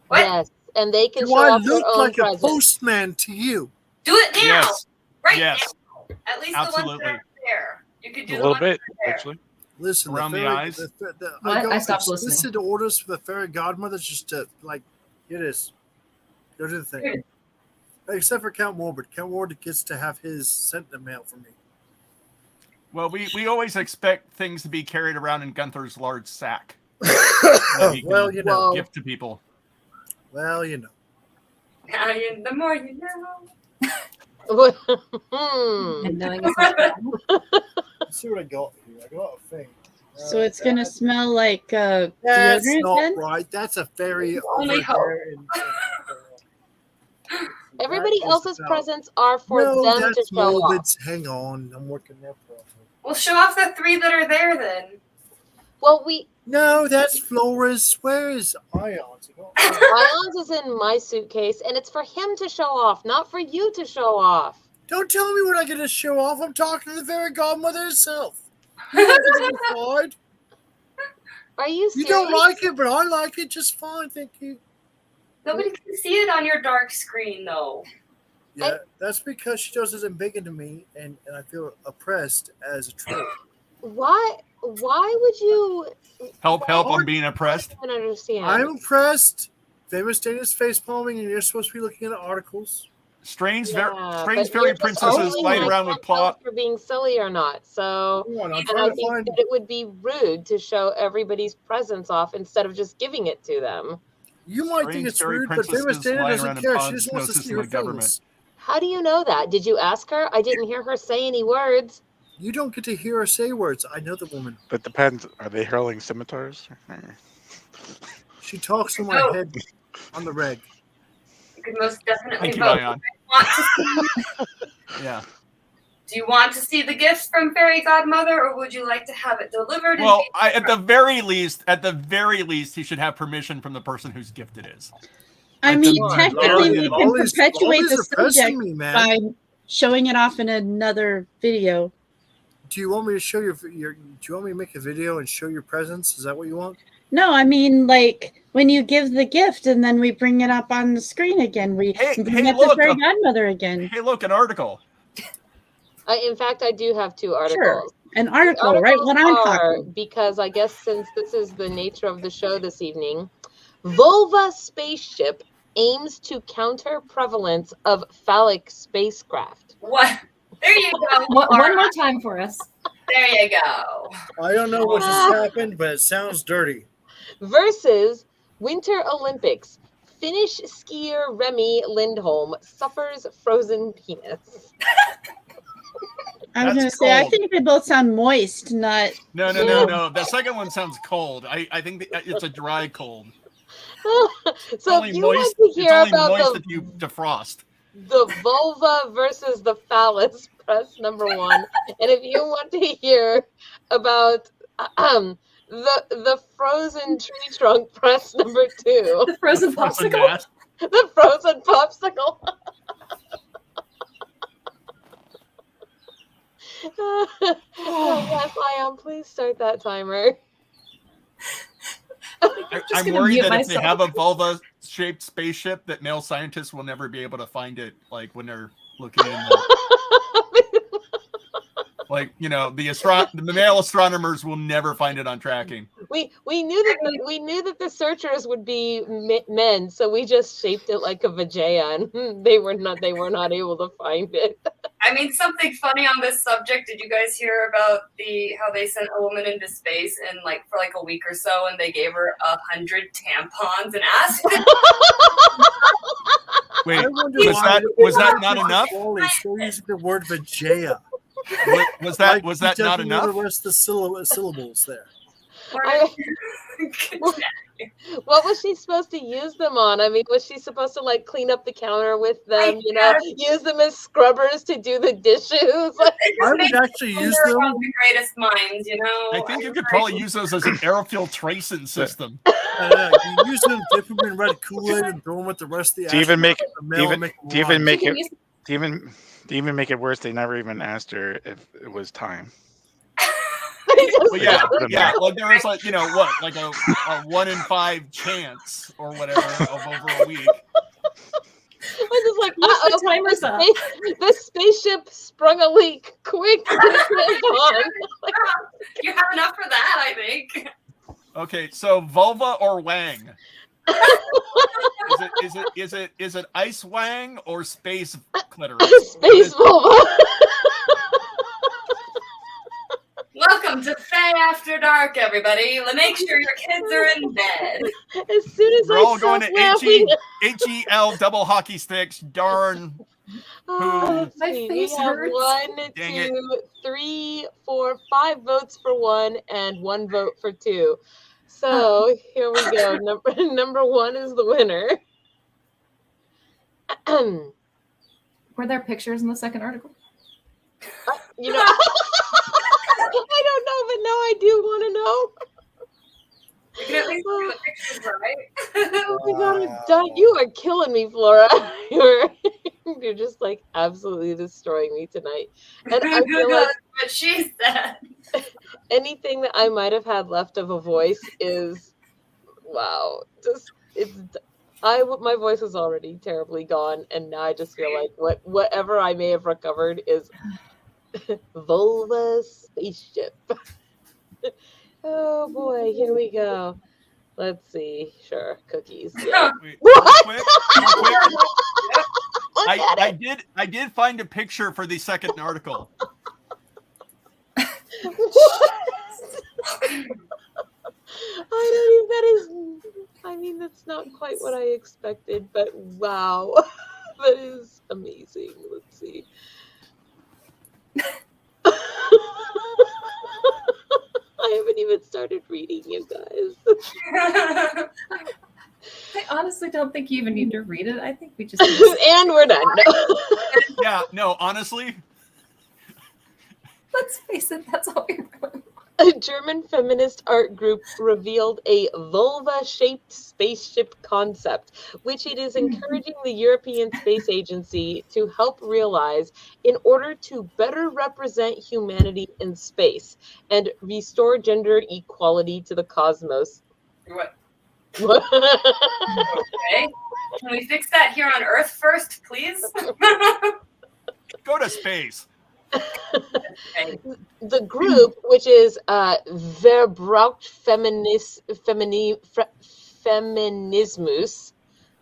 What? Yes, and they can Do show I off their look own like a presents. postman to you? Do it now. Yes. Right Yes. now. At least the ones that Absolutely. are there. You could do A the little ones bit, that are there. actually. Listen, Around the eyes? What? I got I stopped explicit orders for the fairy godmothers just to, like, here it is. Go to the thing. Here. Except for Count Warbird. Count Warbird gets to have his sent in the mail for me. Well, we always expect things to be carried around in Gunther's large sack. that he can Well, you know. gift to people. Well, you know. The more you know. And knowing is half the battle. Let's see what I got here. I got a thing. So it's gonna smell like That's deodorant not then? right. That's a fairy Only over hope. there Everybody That is else's about- presents are for No, them to that's show off. Morbid's. Hang on. I'm working that problem. We'll show off the 3 that are there then. Well, No, that's Flora's. Where is Ions? Ions is in my suitcase, and it's for him to show off, not for you to show off. Don't tell me what I get to show off. I'm talking to the fairy godmother herself. You guys are fine. Are you You serious? don't like it, but I like it just fine. Thank you. Nobody can see it on your dark screen though. Yeah, that's because she does isn't big into me, and I feel oppressed as a troll. Why would you? Help! I'm being oppressed. I don't understand. I'm oppressed. Famous Dana's face palming, and you're supposed to be looking at articles. Strange, Yeah, strange but fairy you're just princesses owning lying my around with content plot. for being silly or not. So, Come on, I'm and trying I to think find. that it would be rude to show everybody's presents off instead of just giving it to them. You might Strange think it's fairy rude, but Famous princesses Dana lying doesn't around in care. She ponds, just no wants to see system her of government. things. How do you know that? Did you ask her? I didn't hear her say any words. You don't get to hear her say words. I know the woman. But depends. Are they hurling scimitars? She talks in my Oh. head on the reg. You could most definitely Thank you, vote. Ion. Want to Yeah. Do you want to see the gifts from Fairy Godmother, or would you like to have it delivered? Well, at the very least, he should have permission from the person whose gift it is. I Come mean, on, technically, Lord, we all can these- perpetuate all these the are pressing subject me, man. by showing it off in another video. Do you want me to show your? Do you want me to make a video and show your presents? Is that what you want? No, I mean, like when you give the gift and then we bring it up on the screen again, we Hey, bring hey, up the look, fairy godmother again. Hey, look, an article. In fact, I do have 2 articles. An article, right? What I'm Articles are, talking. because I guess since this is the nature of the show this evening, Vulva Spaceship aims to counter prevalence of phallic spacecraft. What? There you go. One more time for us. There you go. I don't know what just happened, but it sounds dirty. Versus Winter Olympics. Finnish skier Remy Lindholm suffers frozen penis. I was going to That's say, I cold. think they both sound moist, not. No. The second one sounds cold. I think it's a dry cold. So if you want to hear it's only about moist the if you defrost. vulva versus the phallus, press number 1. And if you want to hear about the frozen tree trunk, press number 2. The frozen Frozen popsicle. mass. The frozen popsicle. Oh, yes, Ion, please start that timer. I'm gonna worried mute that if they myself. have a vulva-shaped spaceship, that male scientists will never be able to find it. Like when they're looking in, like the male astronomers will never find it on tracking. We knew that the searchers would be men, so we just shaped it like a vajaya, and they were not able to find it. I mean, something funny on this subject. Did you guys hear about how they sent a woman into space and for a week or so, and they gave her 100 tampons and asked her? Wait, I wonder was why that not enough? Wally is still using the word vajaya. Was that He not doesn't know enough? the rest of the syllables there. I- What was she supposed to use them on? I mean, was she supposed to like clean up the counter with them? You know, use them as scrubbers to do the dishes? I would actually use them. The greatest minds, you know. I think you could probably use those as an air filtration system. You use them, dip them in red Kool-Aid, and throw them with the rest of the. To even make it worse, they never even asked her if it was time. Well, yeah. Like there was like, you know, what, like a 1 in 5 chance or whatever of over a week. I was like, the timer's up. The spaceship sprung a leak. Quick, get it on. You have enough for that, I think. Okay, so vulva or wang? Is it ice wang or space clitoris? Space vulva. Welcome to FAE After Dark, everybody. Make sure your kids are in bed. As soon as we're all going to HEL double hockey sticks. Darn. Oh, my face hurts. 1, 2, 3, 4, 5 votes for 1 and 1 vote for 2. So here we go. Number 1 is the winner. Were there pictures in the second article? You know, I don't know, but now I do want to know. You can at least see the pictures, right? Oh my God, I'm done. You are killing me, Flora. You're just like absolutely destroying me tonight. And I feel like what she said. Anything that I might have had left of a voice is, wow. My voice is already terribly gone, and now I just feel like whatever I may have recovered is vulva spaceship. Oh boy, here we go. Let's see. Sure, cookies. Yeah. What? I did find a picture for the second article. That's not quite what I expected, but wow. That is amazing. Let's see. I haven't even started reading, you guys. I honestly don't think you even need to read it. I think we just and we're done. Yeah, no, honestly. Let's face it, that's all we really. A German feminist art group revealed a vulva-shaped spaceship concept, which it is encouraging the European Space Agency to help realize in order to better represent humanity in space and restore gender equality to the cosmos. What? Okay. Can we fix that here on Earth first, please? Go to space. The group, which is Verbraucht Feminismus.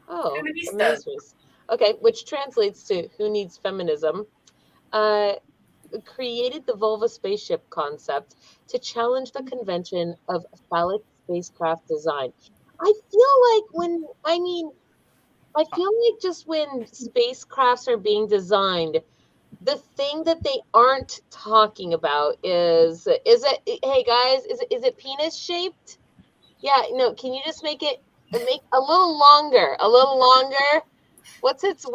Oh, Feminismus. Okay, which translates to Who Needs Feminism, created the vulva spaceship concept to challenge the convention of phallic spacecraft design. I feel like just when spacecrafts are being designed, the thing that they aren't talking about is it, hey guys, is it penis shaped? Yeah, no, can you just make a little longer? What's its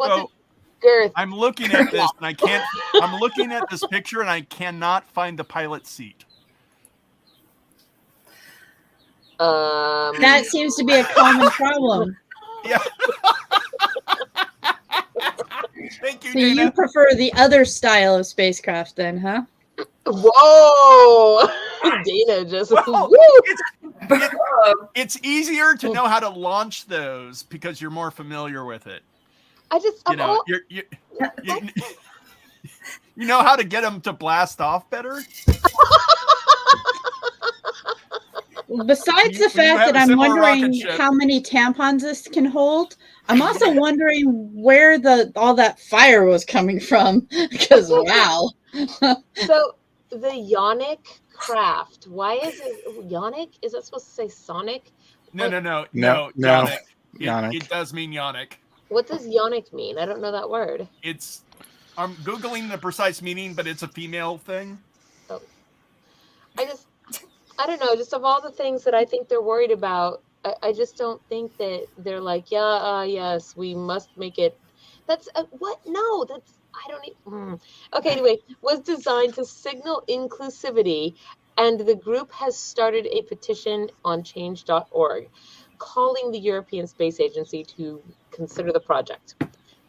girth? I'm looking at this and I'm looking at this picture and I cannot find the pilot seat. That seems to be a common problem. Yeah. Thank you, So Dana. you prefer the other style of spacecraft then, huh? Whoa! Dana just... Well, it's easier to know how to launch those because you're more familiar with it. You know how to get them to blast off better? Besides the fact that I'm wondering how many tampons this can hold, I'm also wondering where all that fire was coming from. Because wow. So the Yonic craft. Why is it Yonic? Is that supposed to say Sonic? No. Yonic. It does mean Yonic. What does Yonic mean? I don't know that word. I'm Googling the precise meaning, but it's a female thing. Oh. I don't know, just of all the things that I think they're worried about, I just don't think that they're like, yeah, yes, we must make it. That's what? No, that's I don't even. Okay, anyway, was designed to signal inclusivity, and the group has started a petition on change.org calling the European Space Agency to consider the project.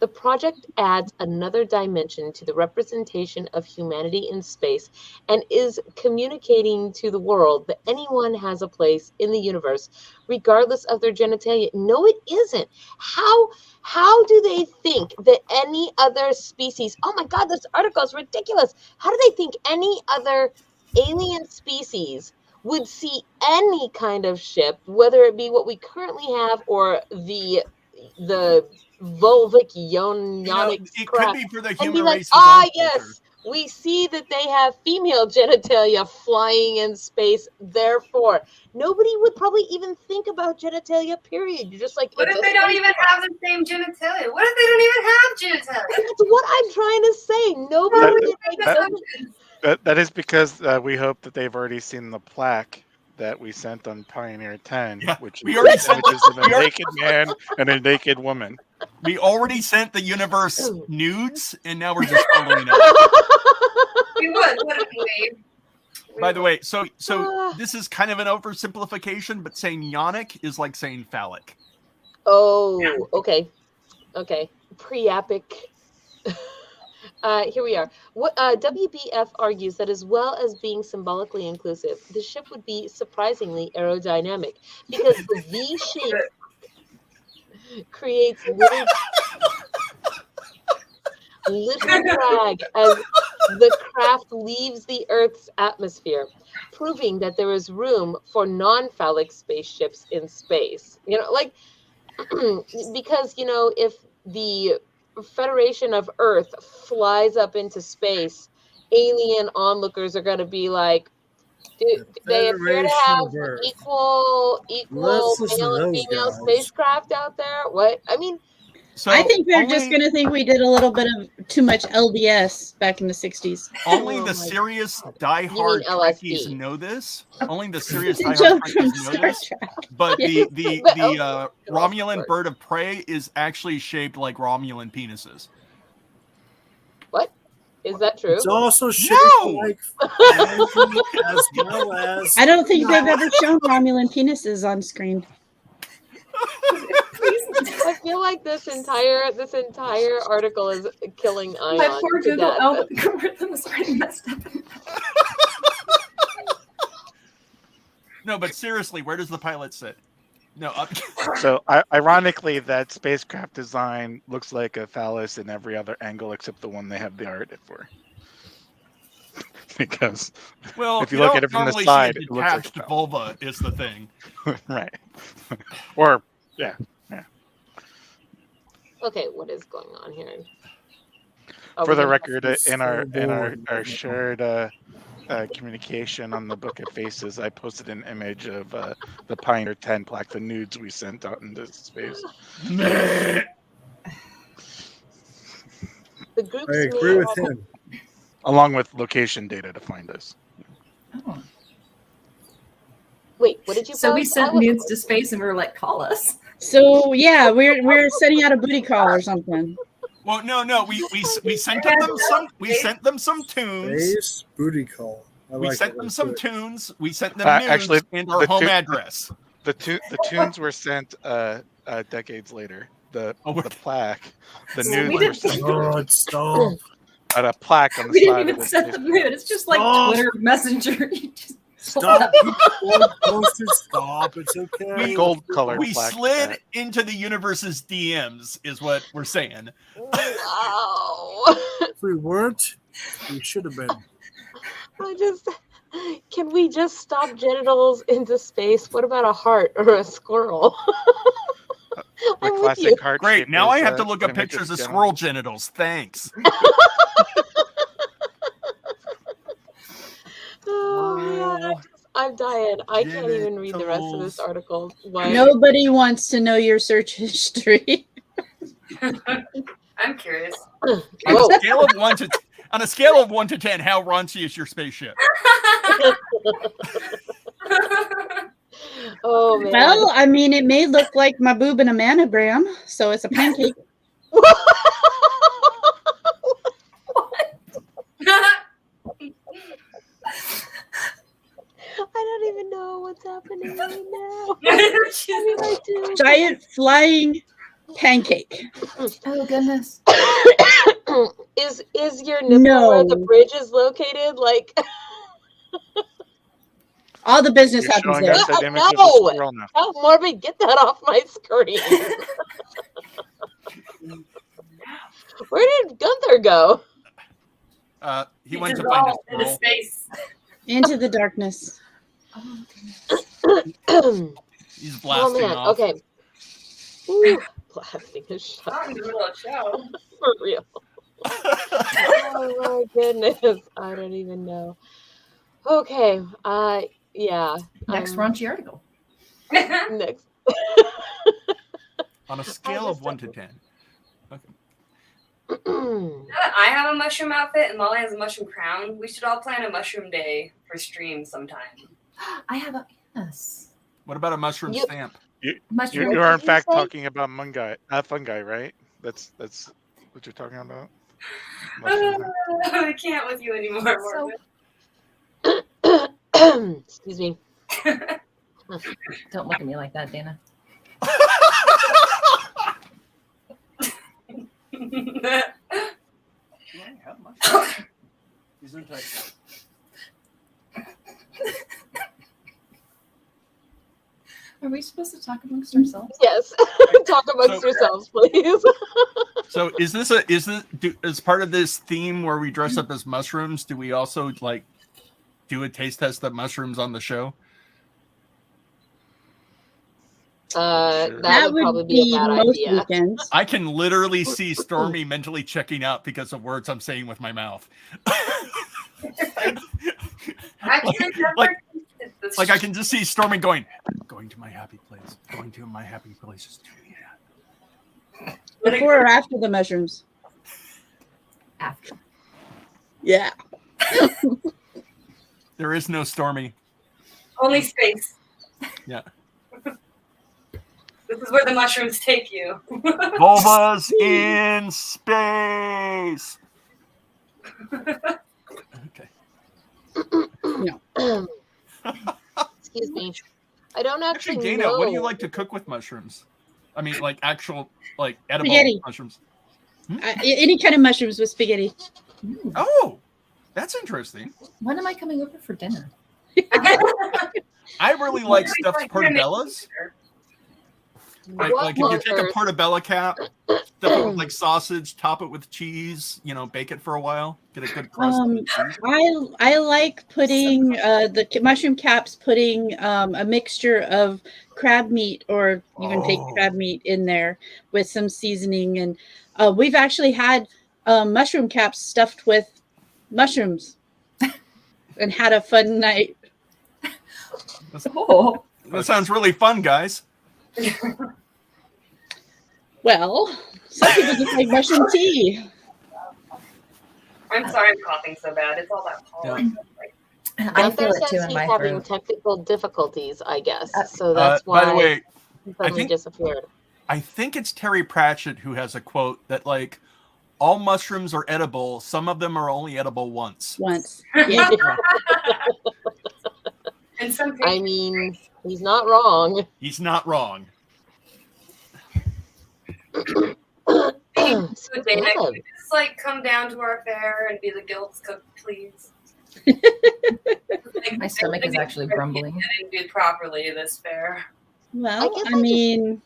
The project adds another dimension to the representation of humanity in space and is communicating to the world that anyone has a place in the universe, regardless of their genitalia. No, it isn't. How do they think that any other species, oh my God, this article is ridiculous. How do they think any other alien species would see any kind of ship, whether it be what we currently have or the vulvic yonic it could be for the human and be like, race's ah, own yes, culture. we see that they have female genitalia flying in space. Therefore, nobody would probably even think about genitalia, period. You're just like, what if they don't even have the same genitalia? What if they don't even have genitalia? That's what I'm trying to say. Nobody that is because we hope that they've already seen the plaque that we sent on Pioneer 10, which is images of a naked man and a naked woman. We already sent the universe nudes, and now we're just following up. We would, wouldn't we? By the way, so this is kind of an oversimplification, but saying yonic is like saying phallic. Oh, okay. Pre-epic. Here we are. WBF argues that as well as being symbolically inclusive, the ship would be surprisingly aerodynamic because the V shape creates little drag as the craft leaves the Earth's atmosphere, proving that there is room for non-phallic spaceships in space. Because if the Federation of Earth flies up into space, alien onlookers are going to be like, they appear to have equal male and female spacecraft out there. What? I mean, so I think they're just going to think we did a little bit of too much LDS back in the 60s. Only the serious diehard Trekkies know this. Only the serious diehard Trekkies know this. But the Romulan bird of prey is actually shaped like Romulan penises. What? Is that true? It's also shaped like as well as. I don't think they've ever shown Romulan penises on screen. I feel like this entire article is killing Ion. My poor Google death. algorithm is already messed up. No, but seriously, where does the pilot sit? No, up. So ironically, that spacecraft design looks like a phallus in every other angle except the one they have the art for. Because if you look at it from the side, it looks like a vulva is the thing. Right. Or yeah. Okay, what is going on here? For the record, in our shared communication on the Book of Faces, I posted an image of the Pioneer 10 plaque, the nudes we sent out into space. The group I agree with him. Along with location data to find us. Oh. Wait, what did you? So we sent nudes to space, and we were like, "Call us." So yeah, we're sending out a booty call or something. Well, no, we sent them some tunes. Space booty call. We sent them some tunes. We sent them nudes and our home address. The tunes were sent decades later. The plaque, the nudes were sent. Stop. At a plaque on the we side. didn't even send the nude. It's just like Twitter Messenger. You just stop. Stop. It's okay. Gold colored. We slid into the universe's DMs, is what we're saying. Wow. If we weren't, we should have been. Can we just stop genitals into space? What about a heart or a squirrel? I'm with you. Great. Now I have to look up pictures of squirrel genitals. Thanks. Oh, man, I'm dying. I can't even read the rest of this article. Why? Nobody wants to know your search history. I'm curious. On a scale of 1 to 10, how raunchy is your spaceship? Oh man. Well, I mean, it may look like my boob in a manogram, so it's a pancake. I don't even know what's happening right now. What did I do? Giant flying pancake. Oh goodness. Is your nipple where the bridge is located? Like all the business happens there. No, how morbid! Get that off my screen. Where did Gunther go? He went to find his into space. Into the darkness. He's blasting off. Okay. Ooh, blasting his shot. Not in the middle of the show. For real. Oh my goodness. I don't even know. Okay. Yeah. Next raunchy article. Next. On a scale of 1 to 10. Okay. I have a mushroom outfit and Molly has a mushroom crown. We should all plan a mushroom day for stream sometime. I have a yes. What about a mushroom stamp? You are in fact talking about fungi, right? That's what you're talking about. I can't with you anymore. Excuse me. Don't look at me like that, Dana. Are we supposed to talk amongst ourselves? Yes. Talk amongst yourselves, please. So is this as part of this theme where we dress up as mushrooms? Do we also like do a taste test of mushrooms on the show? That would probably be a bad idea. Weekends. I can literally see Stormy mentally checking out because of words I'm saying with my mouth. Like I can just see Stormy going to my happy place. Going to my happy place is doing that. Before or after the mushrooms? After. Yeah. There is no Stormy. Only space. Yeah. This is where the mushrooms take you. Vulvas in space. Okay. No. Excuse me. I don't actually Dana, know. what do you like to cook with mushrooms? I mean, like actual, like edible spaghetti. Mushrooms. Any kind of mushrooms with spaghetti. Oh, that's interesting. When am I coming over for dinner? I really like stuffed portobellas. Like if you take a portobello cap, stuff it with like sausage, top it with cheese, bake it for a while, get a good crust. I like putting the mushroom caps, putting a mixture of crab meat or even take crab meat in there with some seasoning, and we've actually had mushroom caps stuffed with mushrooms and had a fun night. That sounds really fun, guys. Well, some people just like mushroom tea. I'm sorry I'm coughing so bad. It's all that pollen. I feel it too in he's my having throat. technical difficulties, I guess. So that's why by the way, he suddenly disappeared. I think it's Terry Pratchett who has a quote that like all mushrooms are edible. Some of them are only edible once. Yeah. And some I mean, he's not wrong. He's not wrong. So Dana, can you just like come down to our fair and be the guild's cook, please? My stomach is actually grumbling. I didn't do properly this fair. Well, I mean,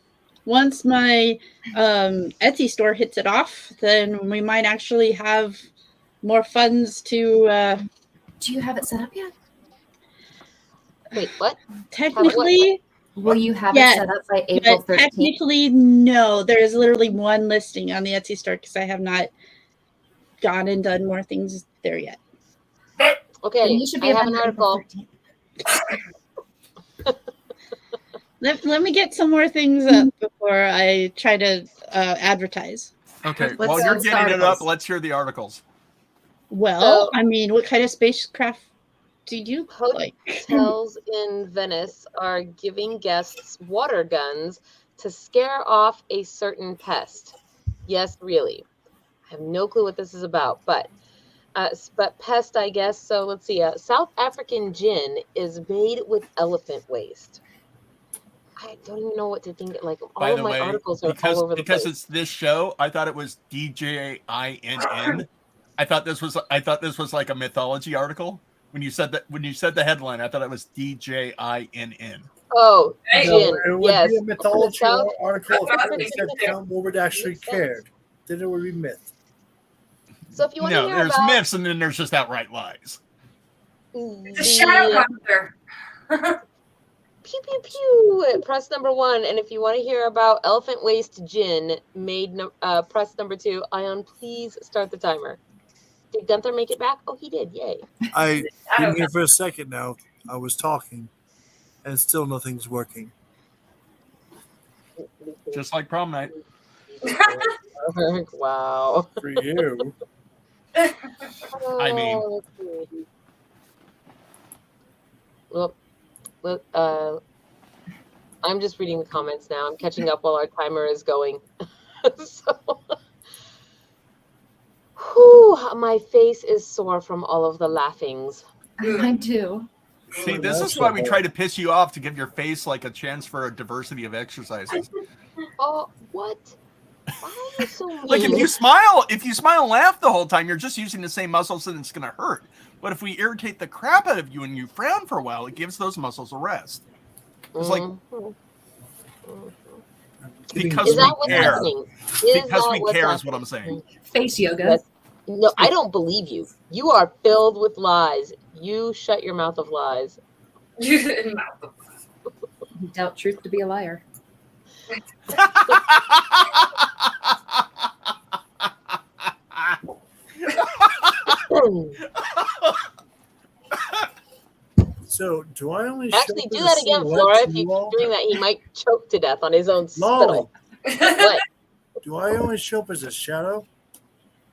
once my Etsy store hits it off, then we might actually have more funds to. Do you have it set up yet? Wait, what? Technically, will you have it set up by April 13th? Technically, no. There is literally one listing on the Etsy store because I have not gone and done more things there yet. Okay, you should be I have an article. Let me get some more things up before I try to advertise. Okay, while you're getting it up, let's hear the articles. Well, I mean, what kind of spacecraft hotels in Venice are giving guests water guns to scare off a certain pest. Yes, really. I have no clue what this is about, but pest, I guess. So let's see. South African gin is made with elephant waste. I don't even know what to think. Like all of my articles are all over the place. Because it's this show, I thought it was DJINN. I thought this was like a mythology article. When you said the headline, I thought it was DJINN. Oh, gin. It would be a mythology article if it said WeiRd actually cared. Then it would be myth. So if you want to hear there's myths and then there's just outright lies. The shadow hunter. Pew pew pew. Press number 1, and if you want to hear about elephant waste gin made, press number 2. Ion, please start the timer. Did Gunther make it back? Oh, he did. Yay. I've been here for a second now. I was talking, and still nothing's working. Just like prom night. Wow. For you. I mean. Well, I'm just reading the comments now. I'm catching up while our timer is going. So, my face is sore from all of the laughings. Mine too. See, this is why we try to piss you off, to give your face like a chance for a diversity of exercises. Oh, what? Why are you so mean? Like if you smile and laugh the whole time, you're just using the same muscles and it's gonna hurt. But if we irritate the crap out of you and you frown for a while, it gives those muscles a rest. It's like because we care. Because we care is what I'm saying. Face yoga. Yes. No, I don't believe you. You are filled with lies. You shut your mouth of lies. Doubt truth to be a liar. So, do I only actually do that again, Flora? If you keep doing that, he might choke to death on his own spittle. What? Do I only show up as a shadow?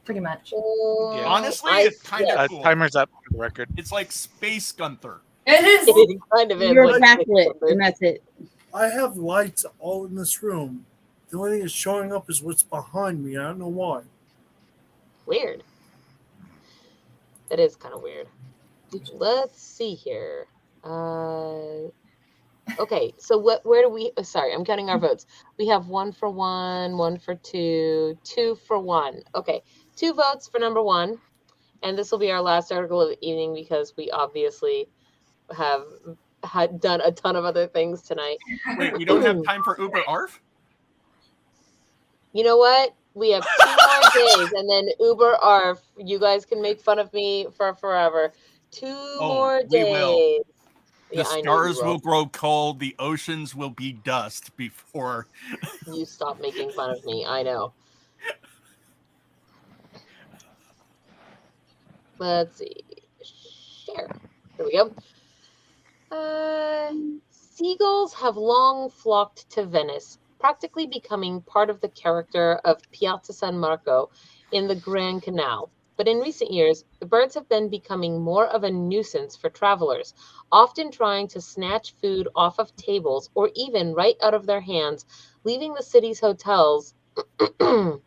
Pretty much. Yeah. Honestly, it's kind of cool. Timer's up for the record. It's like Space Gunther. It is. It kind of is. You're backlit, and that's it. I have lights all in this room. The only thing that's showing up is what's behind me. I don't know why. Weird. That is kind of weird. Let's see here. Okay, so where do we? Sorry, I'm counting our votes. We have 1 for 1, 1 for 2, 2 for 1. Okay, 2 votes for number 1, and this will be our last article of the evening because we obviously had done a ton of other things tonight. Wait, we don't have time for Uber Arf? You know what? We have 2 more days, and then Uber Arf. You guys can make fun of me for forever. 2 more days. We will. The stars will grow cold. The oceans will be dust before you stop making fun of me. I know. Let's see. Share. There we go. Seagulls have long flocked to Venice, practically becoming part of the character of Piazza San Marco in the Grand Canal. But in recent years, the birds have been becoming more of a nuisance for travelers, often trying to snatch food off of tables or even right out of their hands, leaving the city's hotels. Leaving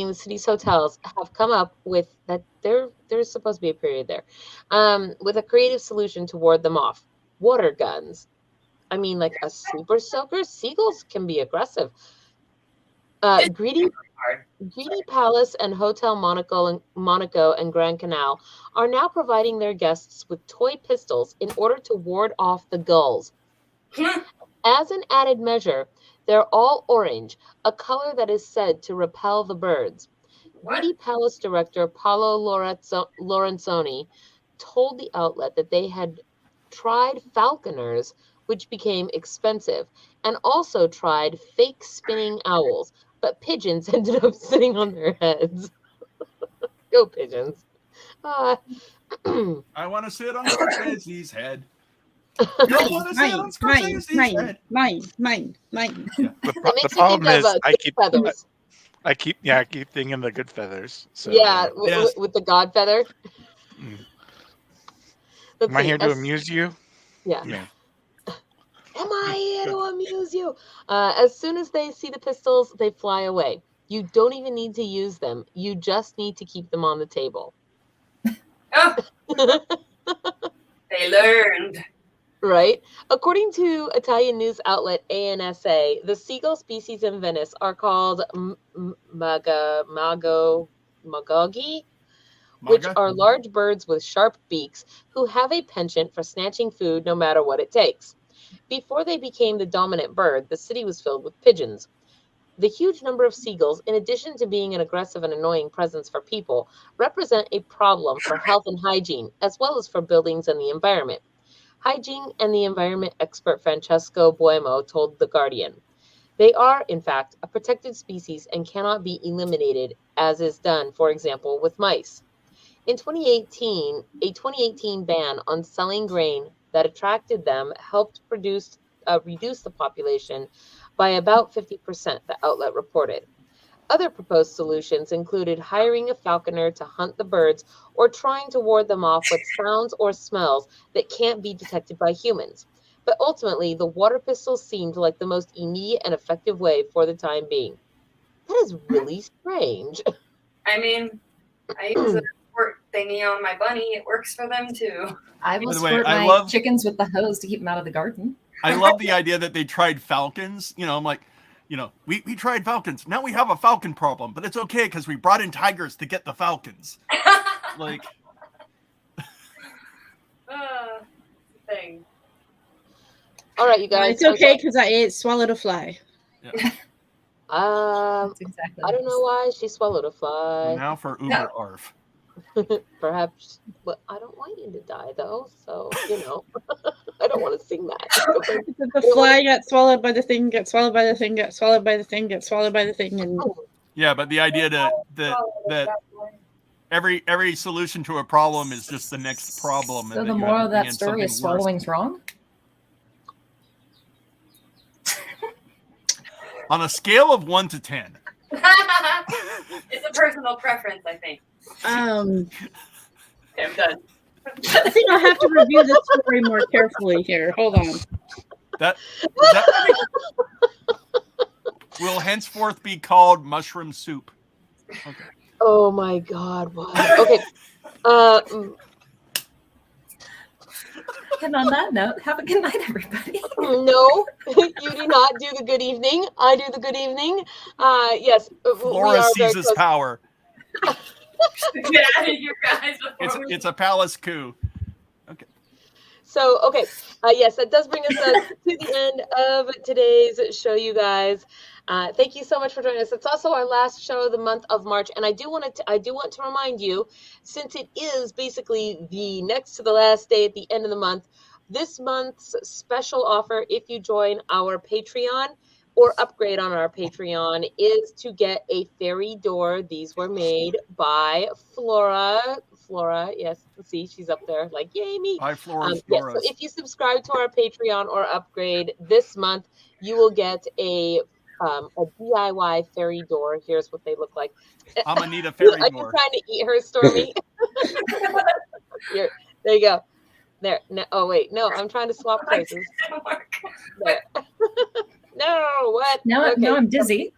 the city's hotels have come up with that. There's supposed to be a period there, with a creative solution to ward them off: water guns. I mean, like a super soaker. Seagulls can be aggressive. Greedy Palace and Hotel Monaco and Grand Canal are now providing their guests with toy pistols in order to ward off the gulls. As an added measure, they're all orange, a color that is said to repel the birds. Greedy Palace director Paolo Lorenzoni told the outlet that they had tried falconers, which became expensive, and also tried fake spinning owls, but pigeons ended up sitting on their heads. Go pigeons. I want to sit on Scorsese's head. Mine. Yeah. The problem is I keep thinking the good feathers. So, yeah, with the god feather. Am I here to amuse you? Yeah. Am I here to amuse you? As soon as they see the pistols, they fly away. You don't even need to use them. You just need to keep them on the table. Oh. They learned. Right? According to Italian news outlet ANSA, the seagull species in Venice are called magoggi, which are large birds with sharp beaks who have a penchant for snatching food no matter what it takes. Before they became the dominant bird, the city was filled with pigeons. The huge number of seagulls, in addition to being an aggressive and annoying presence for people, represent a problem for health and hygiene, as well as for buildings and the environment. Hygiene and the environment expert Francesco Buemo told The Guardian. They are, in fact, a protected species and cannot be eliminated, as is done, for example, with mice. In 2018, a 2018 ban on selling grain that attracted them helped reduce the population by about 50%, the outlet reported. Other proposed solutions included hiring a falconer to hunt the birds or trying to ward them off with sounds or smells that can't be detected by humans. But ultimately, the water pistols seemed like the most immediate and effective way for the time being. That is really strange. I mean, I use a squirt thingy on my bunny. It works for them too. I will squirt my chickens with the hose to keep them out of the garden. I love the idea that they tried falcons. You know, I'm like, you know, we tried falcons. Now we have a falcon problem, but it's okay because we brought in tigers to get the falcons. Like, thing. All right, you guys. It's okay because I swallowed a fly. Yeah. Exactly. I don't know why she swallowed a fly. Now for Uber Arf. Perhaps, but I don't want you to die though, so you know, I don't want to sing that. The fly got swallowed by the thing, got swallowed by the thing, got swallowed by the thing, got swallowed by the thing, and yeah, but the idea that every solution to a problem is just the next problem. So the moral of that story is swallowing's wrong? On a scale of 1 to 10. It's a personal preference, I think. I'm done. I think I'll have to review this story more carefully here. Hold on. That will henceforth be called mushroom soup. Okay. Oh my God! What? Okay. And on that note, have a good night, everybody. No, you do not do the good evening. I do the good evening. Yes. Flora seizes power. Get out of here, guys. It's a palace coup. Okay. So, okay. Yes, that does bring us to the end of today's show, you guys. Thank you so much for joining us. It's also our last show of the month of March, and I do want to remind you, since it is basically the next to the last day at the end of the month, this month's special offer, if you join our Patreon or upgrade on our Patreon, is to get a fairy door. These were made by Flora. Flora, yes, see, she's up there, like, yay, me. By Flora. Yes, so if you subscribe to our Patreon or upgrade this month, you will get a DIY fairy door. Here's what they look like. I'm gonna need a fairy door. Are you trying to eat her, Stormy? Here, there you go. There. No, oh wait, no, I'm trying to swap places. There. No, what? No, okay. No, I'm dizzy.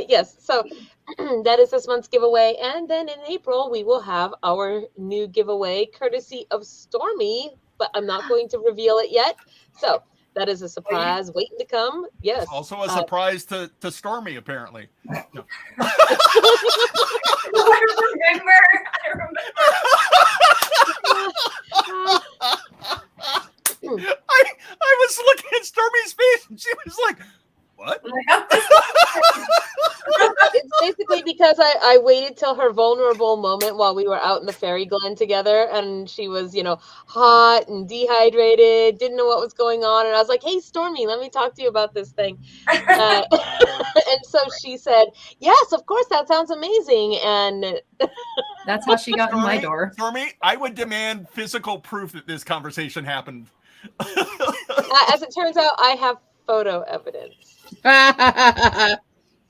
Yes, so that is this month's giveaway, and then in April we will have our new giveaway courtesy of Stormy, but I'm not going to reveal it yet. So that is a surprise waiting to come. Yes. Also a surprise to Stormy, apparently. No. I remember. I was looking at Stormy's face and she was like, what? It's basically because I waited till her vulnerable moment while we were out in the fairy glen together, and she was, you know, hot and dehydrated, didn't know what was going on, and I was like, hey, Stormy, let me talk to you about this thing. And so she said, yes, of course, that sounds amazing. And that's how she got in my door. Stormy, I would demand physical proof that this conversation happened. As it turns out, I have photo evidence.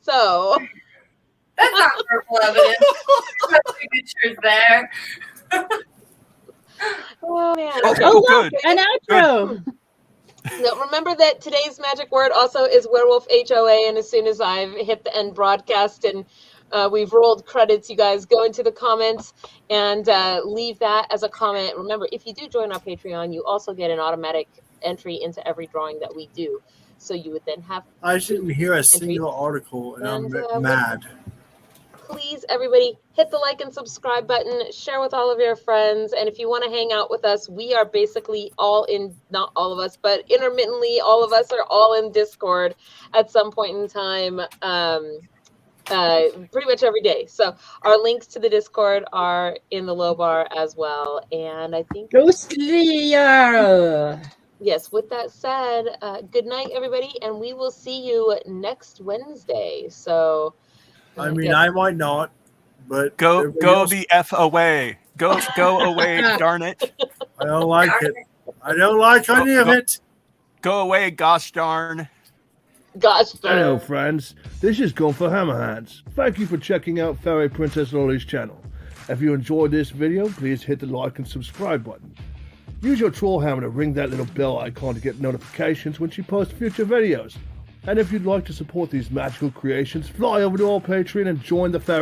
So that's not purple evidence. Signatures there. Oh man. Oh, look, an outro. Now, remember that today's magic word also is werewolf HOA, and as soon as I've hit the end broadcast and we've rolled credits, you guys go into the comments and leave that as a comment. Remember, if you do join our Patreon, you also get an automatic entry into every drawing that we do. So you would then have. I didn't hear a single article, and I'm mad. Please, everybody, hit the like and subscribe button, share with all of your friends, and if you want to hang out with us, we are basically all in, not all of us, but intermittently, all of us are all in Discord at some point in time, pretty much every day. So our links to the Discord are in the low bar as well, and I think... Yes, with that said, good night, everybody, and we will see you next Wednesday. So... I mean, I might not, but go the F away. Go away, darn it. I don't like it. I don't like any of it. Go away, gosh darn. Gosh darn. Hello, friends. This is Gone for Hammerhands. Thank you for checking out Fairy Princess Lolly's channel. If you enjoyed this video, please hit the like and subscribe button. Use your troll hammer to ring that little bell icon to get notifications when she posts future videos. And if you'd like to support these magical creations, fly over to our Patreon and join the Fairy